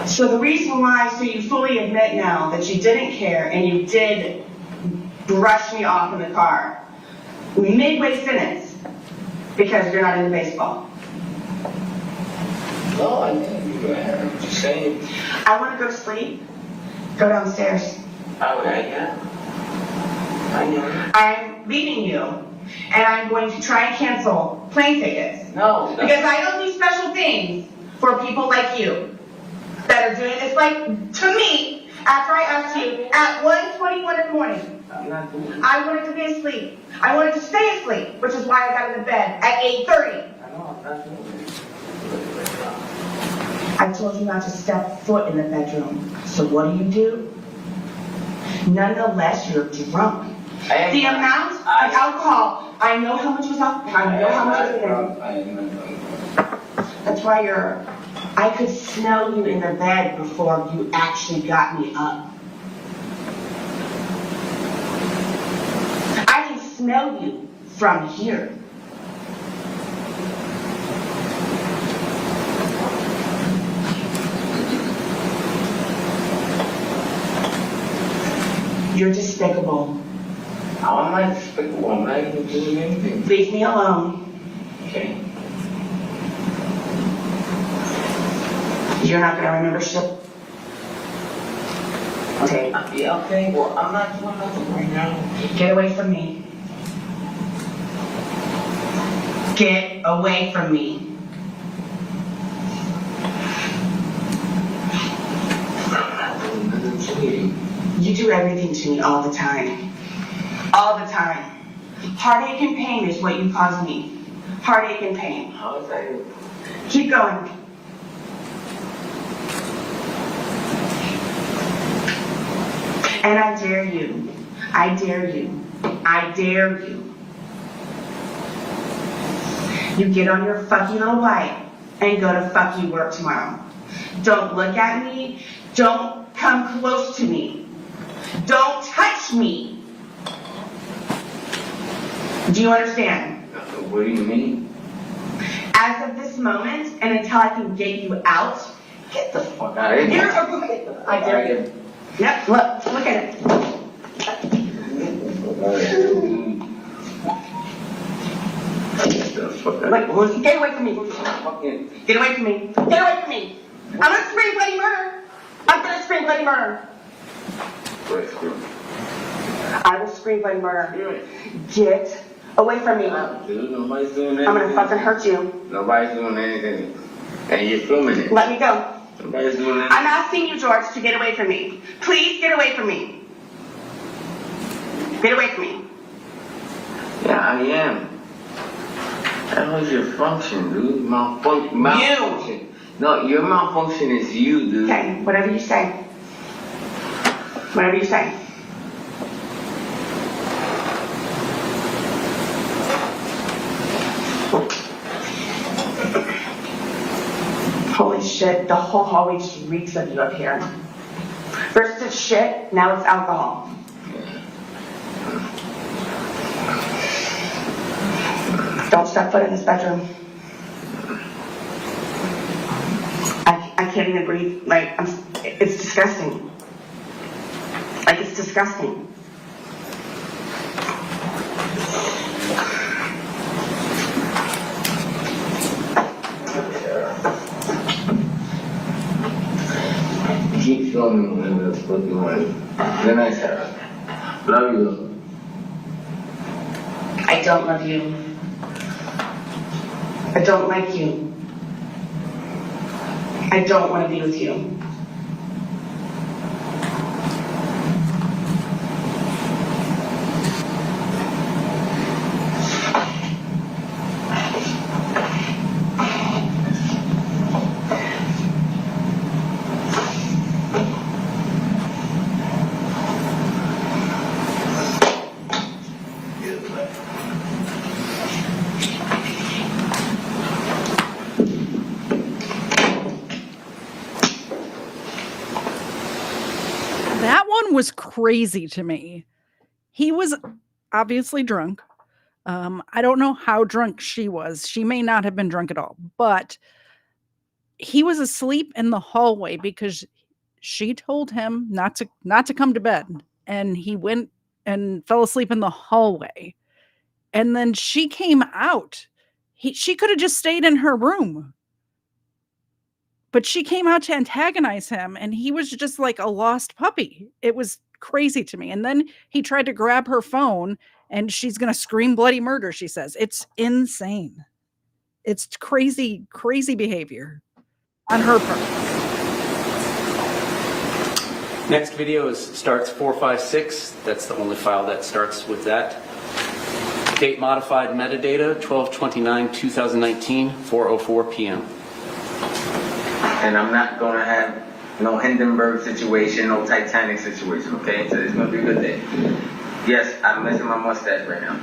So the reason why, so you fully admit now that you didn't care and you did brush me off in the car. Midway sentence. Because you're not into baseball. No, I didn't do that. I'm just saying. I want to go to sleep. Go downstairs. Yeah. I know. I'm leaving you. And I'm going to try and cancel plane tickets. No. Because I don't do special things for people like you. That are doing it. Like, to me, after I asked you at 1:21 in the morning, I'm not doing it. I wanted to be asleep. I wanted to stay asleep, which is why I got into bed at 8:30. I know, I'm not doing it. I told you not to step foot in the bedroom. So what do? Nonetheless, you're drunk. The amount of alcohol, I know how much was alcohol. I know how much was in it. That's why I could smell you in the bed before you actually got me up. I can smell you from here. You're despicable. I'm not despicable. I'm not even doing anything. Leave me alone. Okay. You're not going to remember shit. Okay. Yeah, okay. Well, I'm not doing nothing right now. Get away from me. Get away from me. I'm not doing nothing to you. You do everything to me all the time. All the time. Heartache and pain is what you cause me. Heartache and pain. How is that? Keep going. And I dare you. I dare you. I dare you. You get on your fucking little bike and go to fuck you work tomorrow. Don't look at me. Don't come close to me. Don't touch me. Do you understand? What do you mean? As of this moment, and until I can get you out, get the fuck out of here. I dare you. Yep, look at it. Wait, get away from me. Get away from me. Get away from me. I'm gonna scream bloody murder. I'm gonna scream bloody murder. I will scream bloody murder. Get away from me. Dude, nobody's doing anything. I'm gonna fucking hurt you. Nobody's doing anything. And you're filming it. Let me go. Nobody's doing that. I'm asking you, George, to get away from me. Please get away from me. Get away from me. Yeah, I am. That was your function, dude. Malfunction. No, your malfunction is you, dude. Okay, whatever you say. Whatever you say. Holy shit, the whole hallway just reeks of you up here. First it's shit, now it's alcohol. Don't step foot in this bedroom. I can't even breathe. Like, it's disgusting. Like, it's disgusting. Keep filming when it's fucking money. Good night, Sarah. Love you. I don't love you. I don't like you. I don't want to be with you. Was crazy to me. He was obviously drunk. I don't know how drunk she was. She may not have been drunk at all, but he was asleep in the hallway because she told him not to come to bed, and he went and fell asleep in the hallway. And then she came out. She could have just stayed in her room. But she came out to antagonize him, and he was just like a lost puppy. It was crazy to me. And then he tried to grab her phone, and she's going to scream bloody murder, she says. It's insane. It's crazy, crazy behavior on her part. Next video starts 456. That's the only file that starts with that. Date modified metadata, 12/29/2019, 4:04 p.m. And I'm not going to have no Hindenburg situation, no Titanic situation, okay? So it's going to be a good day. Yes, I'm missing my mustache right now.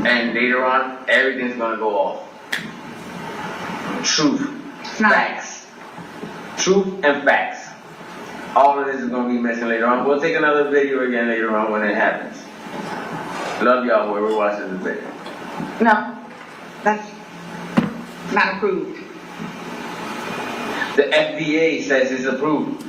And later on, everything's going to go off. Truth. Facts. Truth and facts. All of this is going to be missing later on. We'll take another video again later on when it happens. Love y'all, whoever watches this video. No, that's not approved. The FDA says it's approved.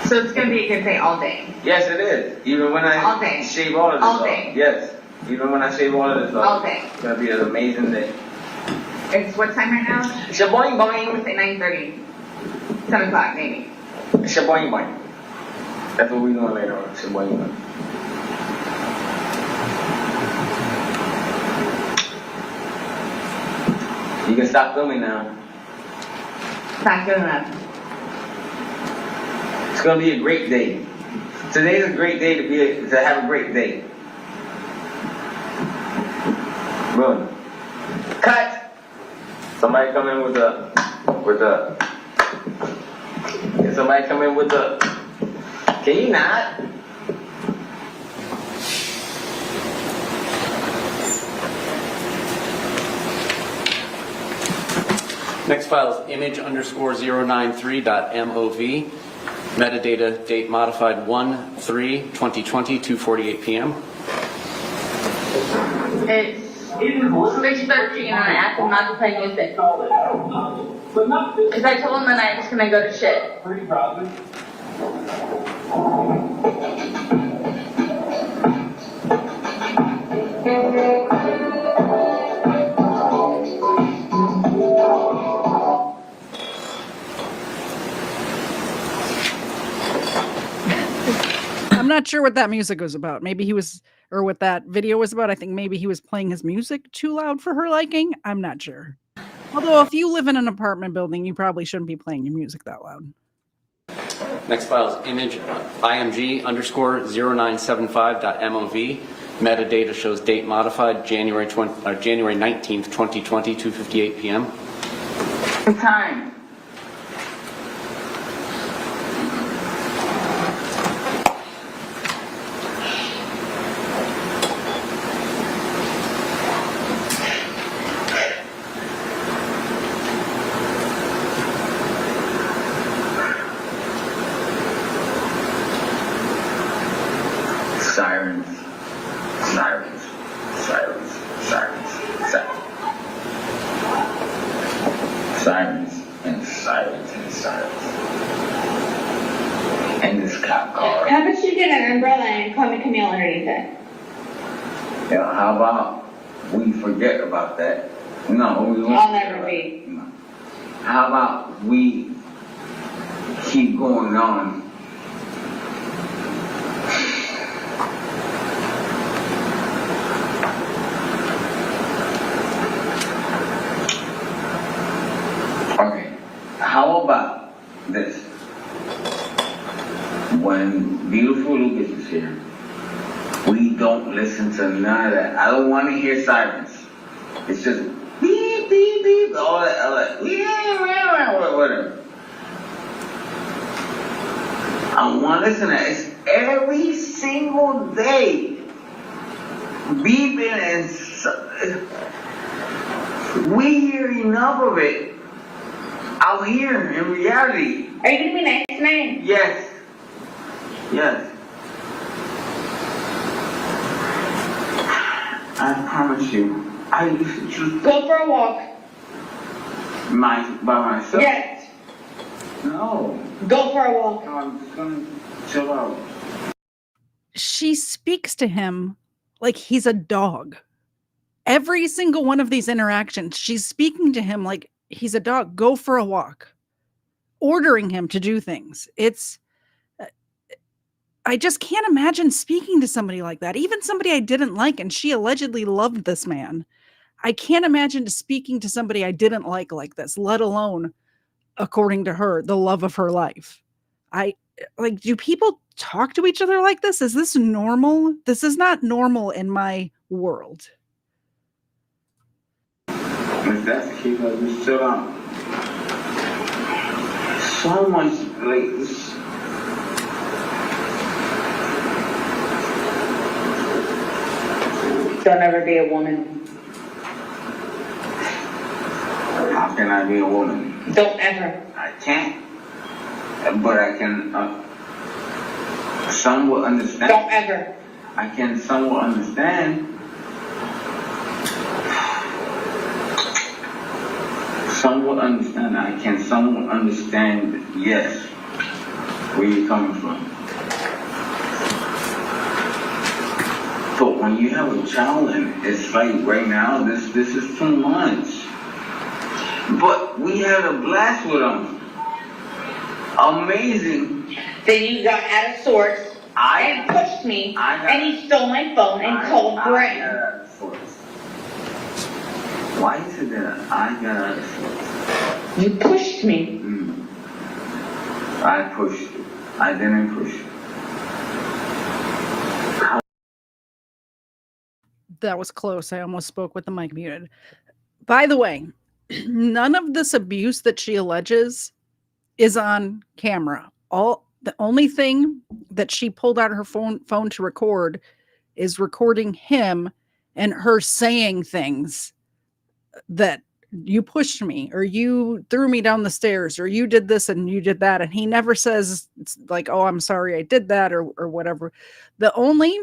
So it's going to be a good day all day? Yes, it is. Even when I all day. Shave all of this all off. Day. Yes. Even when I shave all of this off. All day. It's going to be an amazing day. It's what time right now? Shaboing boing. I would say 9:30. 7 o'clock maybe. Shaboing boing. That's what we're doing later on. Shaboing boing. You can stop filming now. Not good enough. It's gonna be a great day. Today's a great day to have a great day. Boom. Cut. Somebody come in with a. Can somebody come in with a? Can you not? Next file is image_093.mov. Metadata date modified 1/3/2020, 2:48 p.m. It's 6:13 and I asked him not to play music. Because I told him that I was going to go to shit. I'm not sure what that music was about. Maybe he was, or what that video was about. I think maybe he was playing his music too loud for her liking. I'm not sure. Although if you live in an apartment building, you probably shouldn't be playing your music that loud. Next file is image img_0975.mov. Metadata shows date modified January 19th, 2020, 2:58 p.m. Time. Sirens, sirens, sirens, sirens, sirens. Sirens and sirens and sirens. And this cop car. How about you get an umbrella and call me Camille underneath it? Yeah, how about we forget about that? No, we won't. I'll never be. No. How about we keep going on? Okay, how about this? When beautiful Lucas is here, we don't listen to none of that. I don't want to hear sirens. It's just beep, beep, beep, all that, whatever. I want to listen to that. It's every single day. Beeping and we hear enough of it out here in reality. Are you gonna be nice tonight? Yes. Yes. I promise you, I used to choose Go for a walk. by myself. Yes. No. Go for a walk. No, I'm just gonna chill out. She speaks to him like he's a dog. Every single one of these interactions, she's speaking to him like he's a dog. Go for a walk. Ordering him to do things. I just can't imagine speaking to somebody like that. Even somebody I didn't like, and she allegedly loved this man. I can't imagine speaking to somebody I didn't like this, let alone, according to her, the love of her life. Do people talk to each other like this? Is this normal? This is not normal in my world. If that's the case, I'll just chill out. So much, like, this. Don't ever be a woman. How can I be a woman? Don't ever. I can't. But I can somewhat understand. Don't ever. I can somewhat understand. Somewhat understand. I can somewhat understand, yes, where you're coming from. But when you have a child and it's like right now, this is too much. But we had a blast with them. Amazing. Then you got out of sorts and pushed me, and he stole my phone and called Graham. Why is it that I got out of sorts? You pushed me. I pushed you. I didn't push you. That was close. I almost spoke with the mic muted. By the way, none of this abuse that she alleges is on camera. The only thing that she pulled out her phone to record is recording him and her saying things that you pushed me, or you threw me down the stairs, or you did this and you did that. And he never says like, oh, I'm sorry I did that, or whatever. The only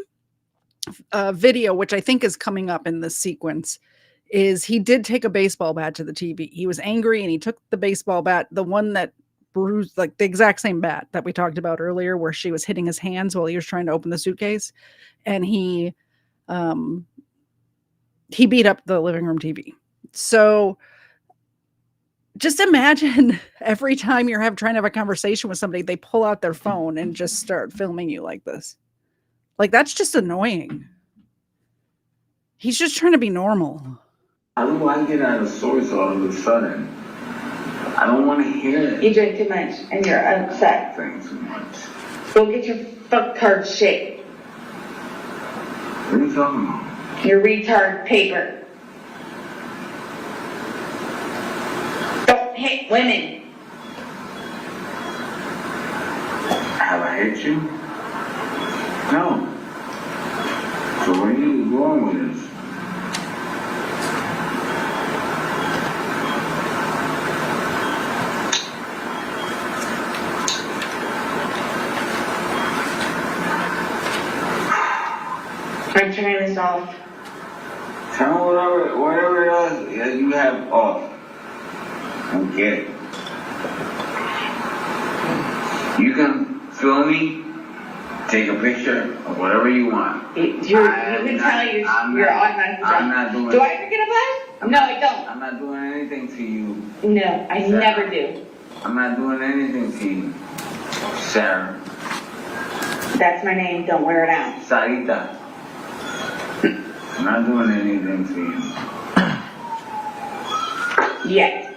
video, which I think is coming up in this sequence, is he did take a baseball bat to the TV. He was angry and he took the baseball bat, the one that bruised, like the exact same bat that we talked about earlier, where she was hitting his hands while he was trying to open the suitcase. And he beat up the living room TV. So just imagine every time you're trying to have a conversation with somebody, they pull out their phone and just start filming you like this. Like, that's just annoying. He's just trying to be normal. How do I get out of source all of a sudden? I don't want to hear it. You drink too much and you're upset. Drink too much. Go get your fuck card shit. What are you talking about? Your retard paper. Don't hit women. Have I hit you? No. So where are you going with this? I'm turning this off. Tell me whatever else you have off. I get it. You can film me, take a picture of whatever you want. You can tell you're automatically drunk. I'm not doing. Do I ever get a buzz? No, I don't. I'm not doing anything to you. No, I Sarah. never do. I'm not doing anything to you, Sarah. That's my name. Don't wear it out. Sarita. I'm not doing anything to you. Yet.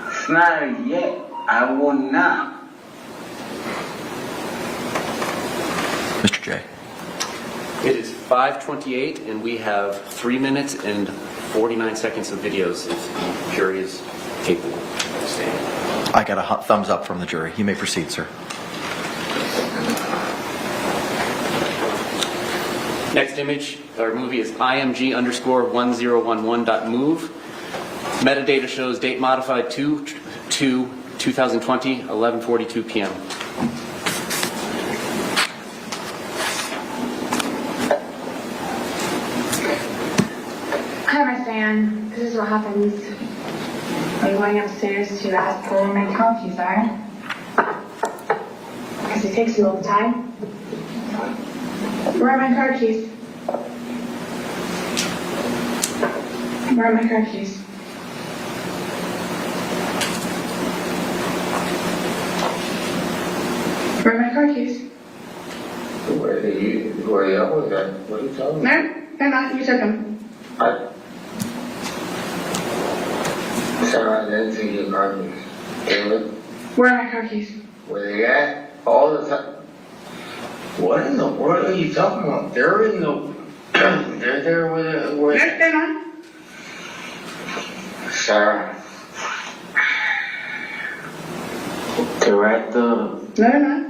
It's not a yet. I will not. Mr. J. It is 5:28, and we have 3 minutes and 49 seconds of videos if the jury is capable of staying. I got a thumbs up from the jury. You may proceed, sir. Next image or movie is img_1011.move. Metadata shows date modified 2/2/2020, 11:42 p.m. Hi, my fan. This is what happens. I'm going upstairs to ask for where my car keys are. Because it takes me all the time. Where are my car keys? Where are my car keys? Where are my car keys? Where are you with that? What are you talking about? No, they're not. You took them. Sarah, I didn't take your car keys. David, Where are my car keys? where they at? All the time. What in the world are you talking about? They're in the. They're there with it. No, they're not. Sarah. They're at the. No, they're not.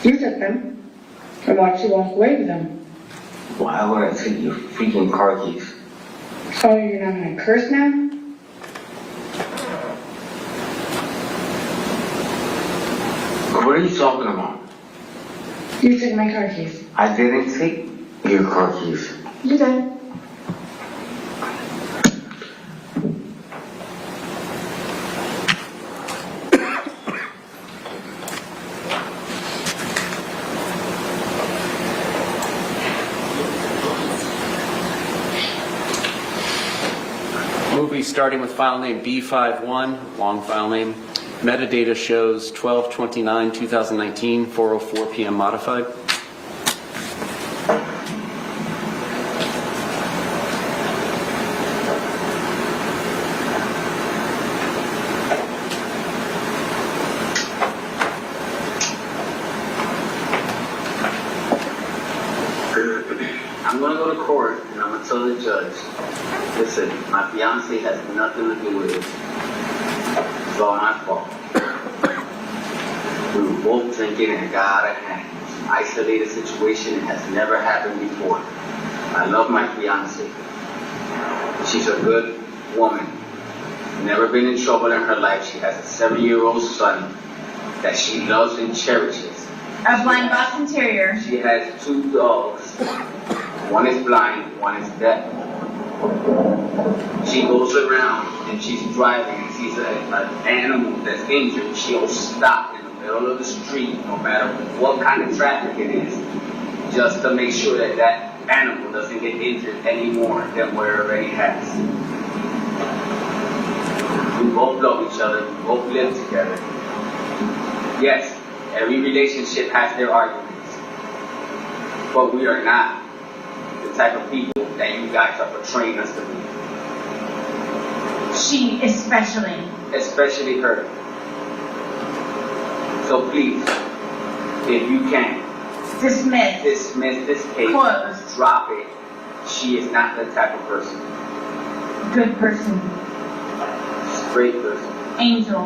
You took them. I watched you walk away with them. Why would I take your freaking car keys? Oh, you're not gonna curse now? What are you talking about? You took my car keys. I didn't take your car keys. You did. Movie starting with file name B51, long file name. Metadata shows 12/29/2019, 4:04 p.m. modified. I'm gonna go to court and I'm gonna tell the judge, listen, my fiance has nothing to do with it. It's all my fault. We were both drinking and it got out of hand. It's an isolated situation. It has never happened before. I love my fiance. She's a good woman. Never been in trouble in her life. She has a 7-year-old son that she loves and cherishes. A blind Boston Terrier. She has 2 dogs. One is blind, one is deaf. She goes around and she's driving and sees an animal that's injured. She'll stop in the middle of the street, no matter what kind of traffic it is, just to make sure that that animal doesn't get injured any more than where it already has. We both love each other. We both live together. Yes, every relationship has their arguments, but we are not the type of people that you guys are portraying us to be. She especially. Especially her. So please, if you can, Dismiss. dismiss this case. Closed. Drop it. She is not the type of person. Good person. She's a great person. Angel.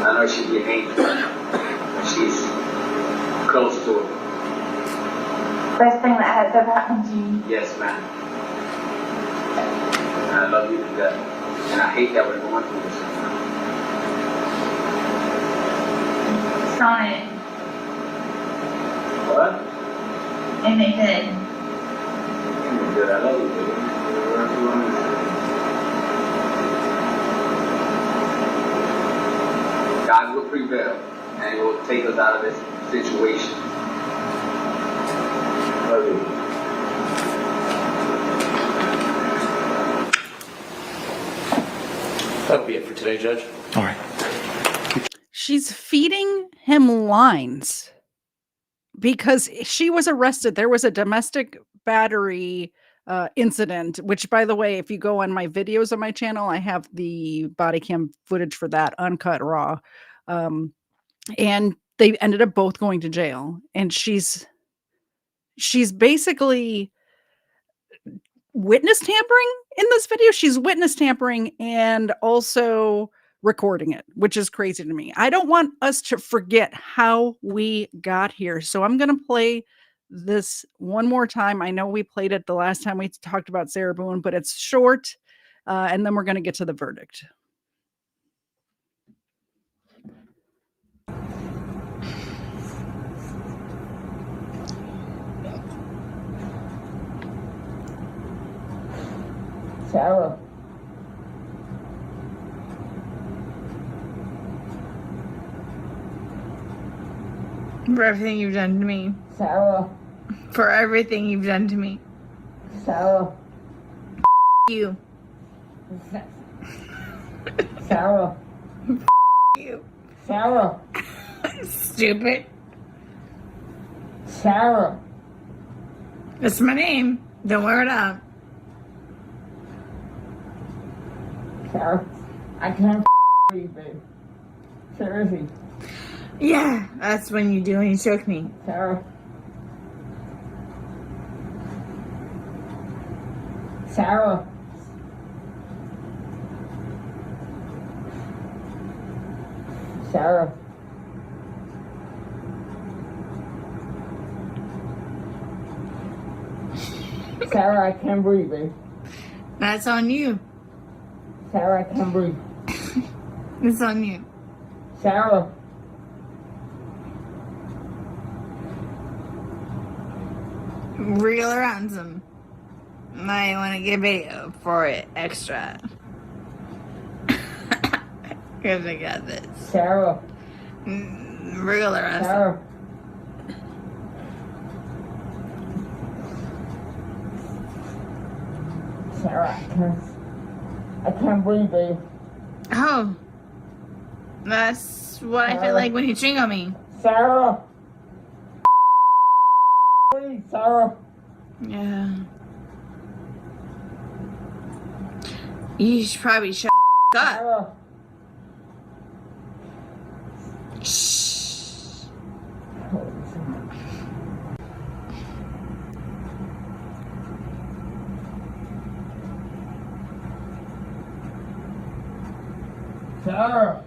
I know she'd be an angel, but she's close to it. Best thing that has ever happened to you. Yes, ma'am. And I love you to death. And I hate that we're going through this. Saw it. What? And they did. You're good. I love you, baby. Whatever you want to say. God will prevail, and He will take us out of this situation. Love you. That'll be it for today, Judge. All right. She's feeding him lines because she was arrested. There was a domestic battery incident, which, by the way, if you go on my videos on my channel, I have the body cam footage for that, uncut raw. And they ended up both going to jail. And she's basically witness tampering in this video. She's witness tampering and also recording it, which is crazy to me. I don't want us to forget how we got here. So I'm going to play this one more time. I know we played it the last time we talked about Sarah Boone, but it's short. And then we're going to get to the verdict. Sarah. For everything you've done to me. Sarah. For everything you've done to me. Sarah. You. Sarah. You. Sarah. Stupid. Sarah. That's my name. Don't wear it up. Sarah. I can't breathe, babe. Seriously. Yeah, that's when you do when you choke me. Sarah. Sarah. Sarah. Sarah, I can't breathe, babe. That's on you. Sarah, I can't breathe. It's on you. Sarah. Reel around some. Might want to get bait for it extra. Because I got this. Sarah. Reel around Sarah. Sarah, I can't breathe, babe. Oh. That's what I feel like when you jingle me. Sarah. Please, Sarah. Yeah. You should probably shut up. Sarah. Shh. Sarah.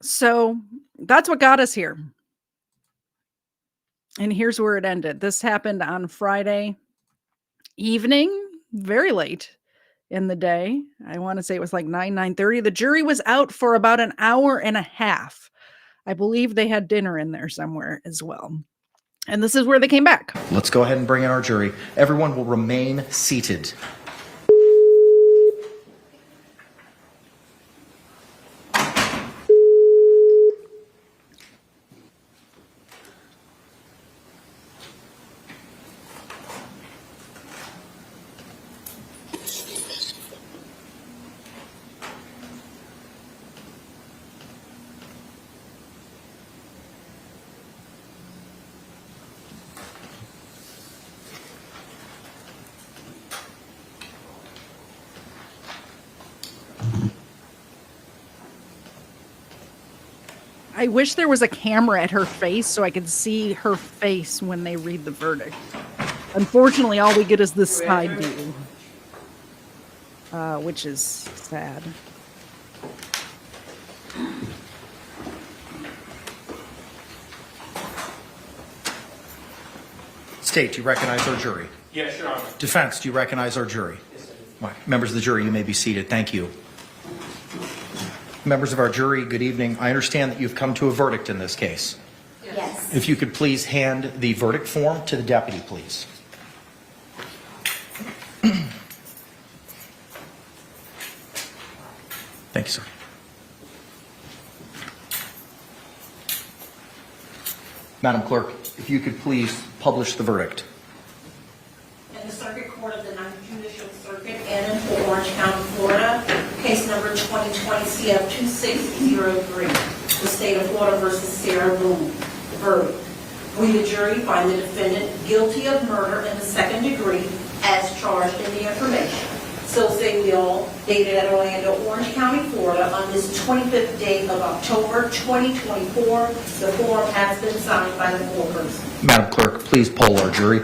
So that's what got us here. And here's where it ended. This happened on Friday evening, very late in the day. I want to say it was like 9:30. The jury was out for about an hour and a half. I believe they had dinner in there somewhere as well. And this is where they came back. Let's go ahead and bring in our jury. Everyone will remain seated. I wish there was a camera at her face so I could see her face when they read the verdict. Unfortunately, all we get is this side view, which is sad. State, do you recognize our jury? Yes, Your Honor. Defense, do you recognize our jury? Members of the jury, you may be seated. Thank you. Members of our jury, good evening. I understand that you've come to a verdict in this case. Yes. If you could please hand the verdict form to the deputy, please. Thank you, sir. Madam Clerk, if you could please publish the verdict. In the Circuit Court of the 9th Judicial Circuit in Orange County, Florida, case number 2020 CF 2603, the state of Florida versus Sarah Boone. Verdict. We, the jury, find the defendant guilty of murder in the second degree as charged in the information. So say we all, dated at Orlando, Orange County, Florida, on this 25th day of October 2024. The form has been signed by the foreperson. Madam Clerk, please poll our jury.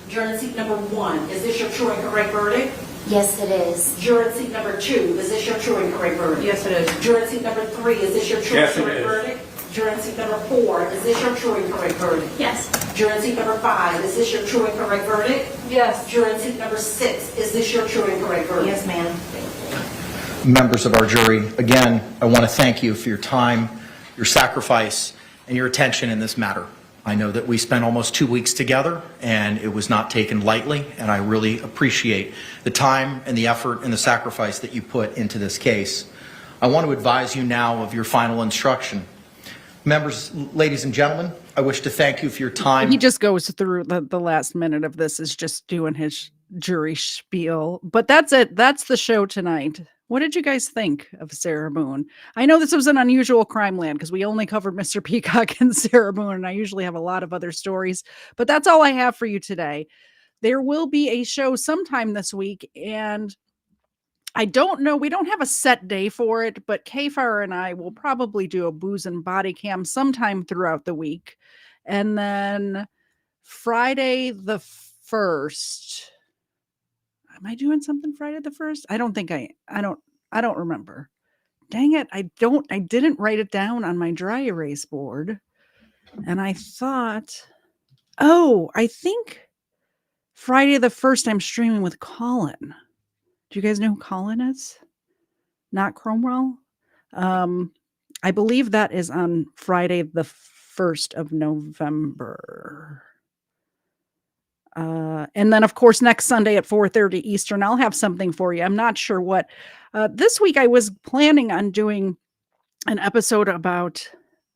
Juror seat number 1, is this your true and correct verdict? Yes, it is. Juror seat number 2, is this your true and correct verdict? Yes, it is. Juror seat number 3, is this your true Yes, and it correct is. verdict? Juror seat number 4, is this your true and correct verdict? Yes. Juror seat number 5, is this your true and correct verdict? Yes. Juror seat number 6, is this your true and correct verdict? Yes, ma'am. Members of our jury, again, I want to thank you for your time, your sacrifice, and your attention in this matter. I know that we spent almost 2 weeks together, and it was not taken lightly, and I really appreciate the time and the effort and the sacrifice that you put into this case. I want to advise you now of your final instruction. Members, ladies and gentlemen, I wish to thank you for your time. He just goes through the last minute of this is just doing his jury spiel. But that's it. That's the show tonight. What did you guys think of Sarah Boone? I know this was an unusual Crimeland because we only covered Mr. Peacock and Sarah Boone, and I usually have a lot of other stories. But that's all I have for you today. There will be a show sometime this week, and I don't know. We don't have a set day for it, but Kfar and I will probably do a booze and body cam sometime throughout the week. And then Friday the 1st. Am I doing something Friday the 1st? I don't think I don't remember. Dang it. I didn't write it down on my dry erase board. And I thought, I think Friday the 1st I'm streaming with Colin. Do you guys know who Colin is? Not Cromwell? I believe that is on Friday the 1st of November. And then, of course, next Sunday at 4:30 Eastern, I'll have something for you. I'm not sure what. This week I was planning on doing an episode about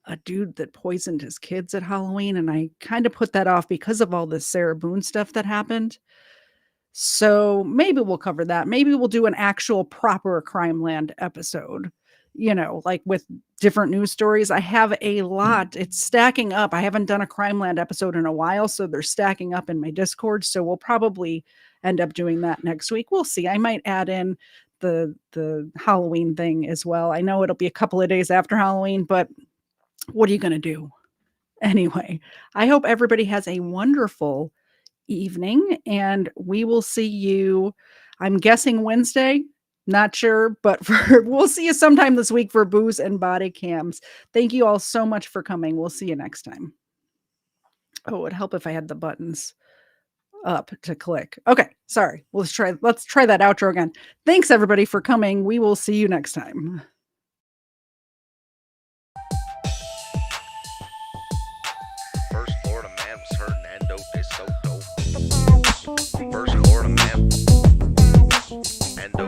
a dude that poisoned his kids at Halloween, and I kind of put that off because of all this Sarah Boone stuff that happened. So maybe we'll cover that. Maybe we'll do an actual proper Crimeland episode, like with different news stories. I have a lot. It's stacking up. I haven't done a Crimeland episode in a while, so they're stacking up in my Discord. So we'll probably end up doing that next week. We'll see. I might add in the Halloween thing as well. I know it'll be a couple of days after Halloween, but what are you going to do? Anyway, I hope everybody has a wonderful evening, and we will see you, I'm guessing Wednesday, not sure, but we'll see you sometime this week for booze and body cams. Thank you all so much for coming. We'll see you next time. Oh, it'd help if I had the buttons up to click. Okay, sorry. Let's try that outro again. Thanks everybody for coming. We will see you next time. First Florida man was Hernando de Soto. First Florida man. Endo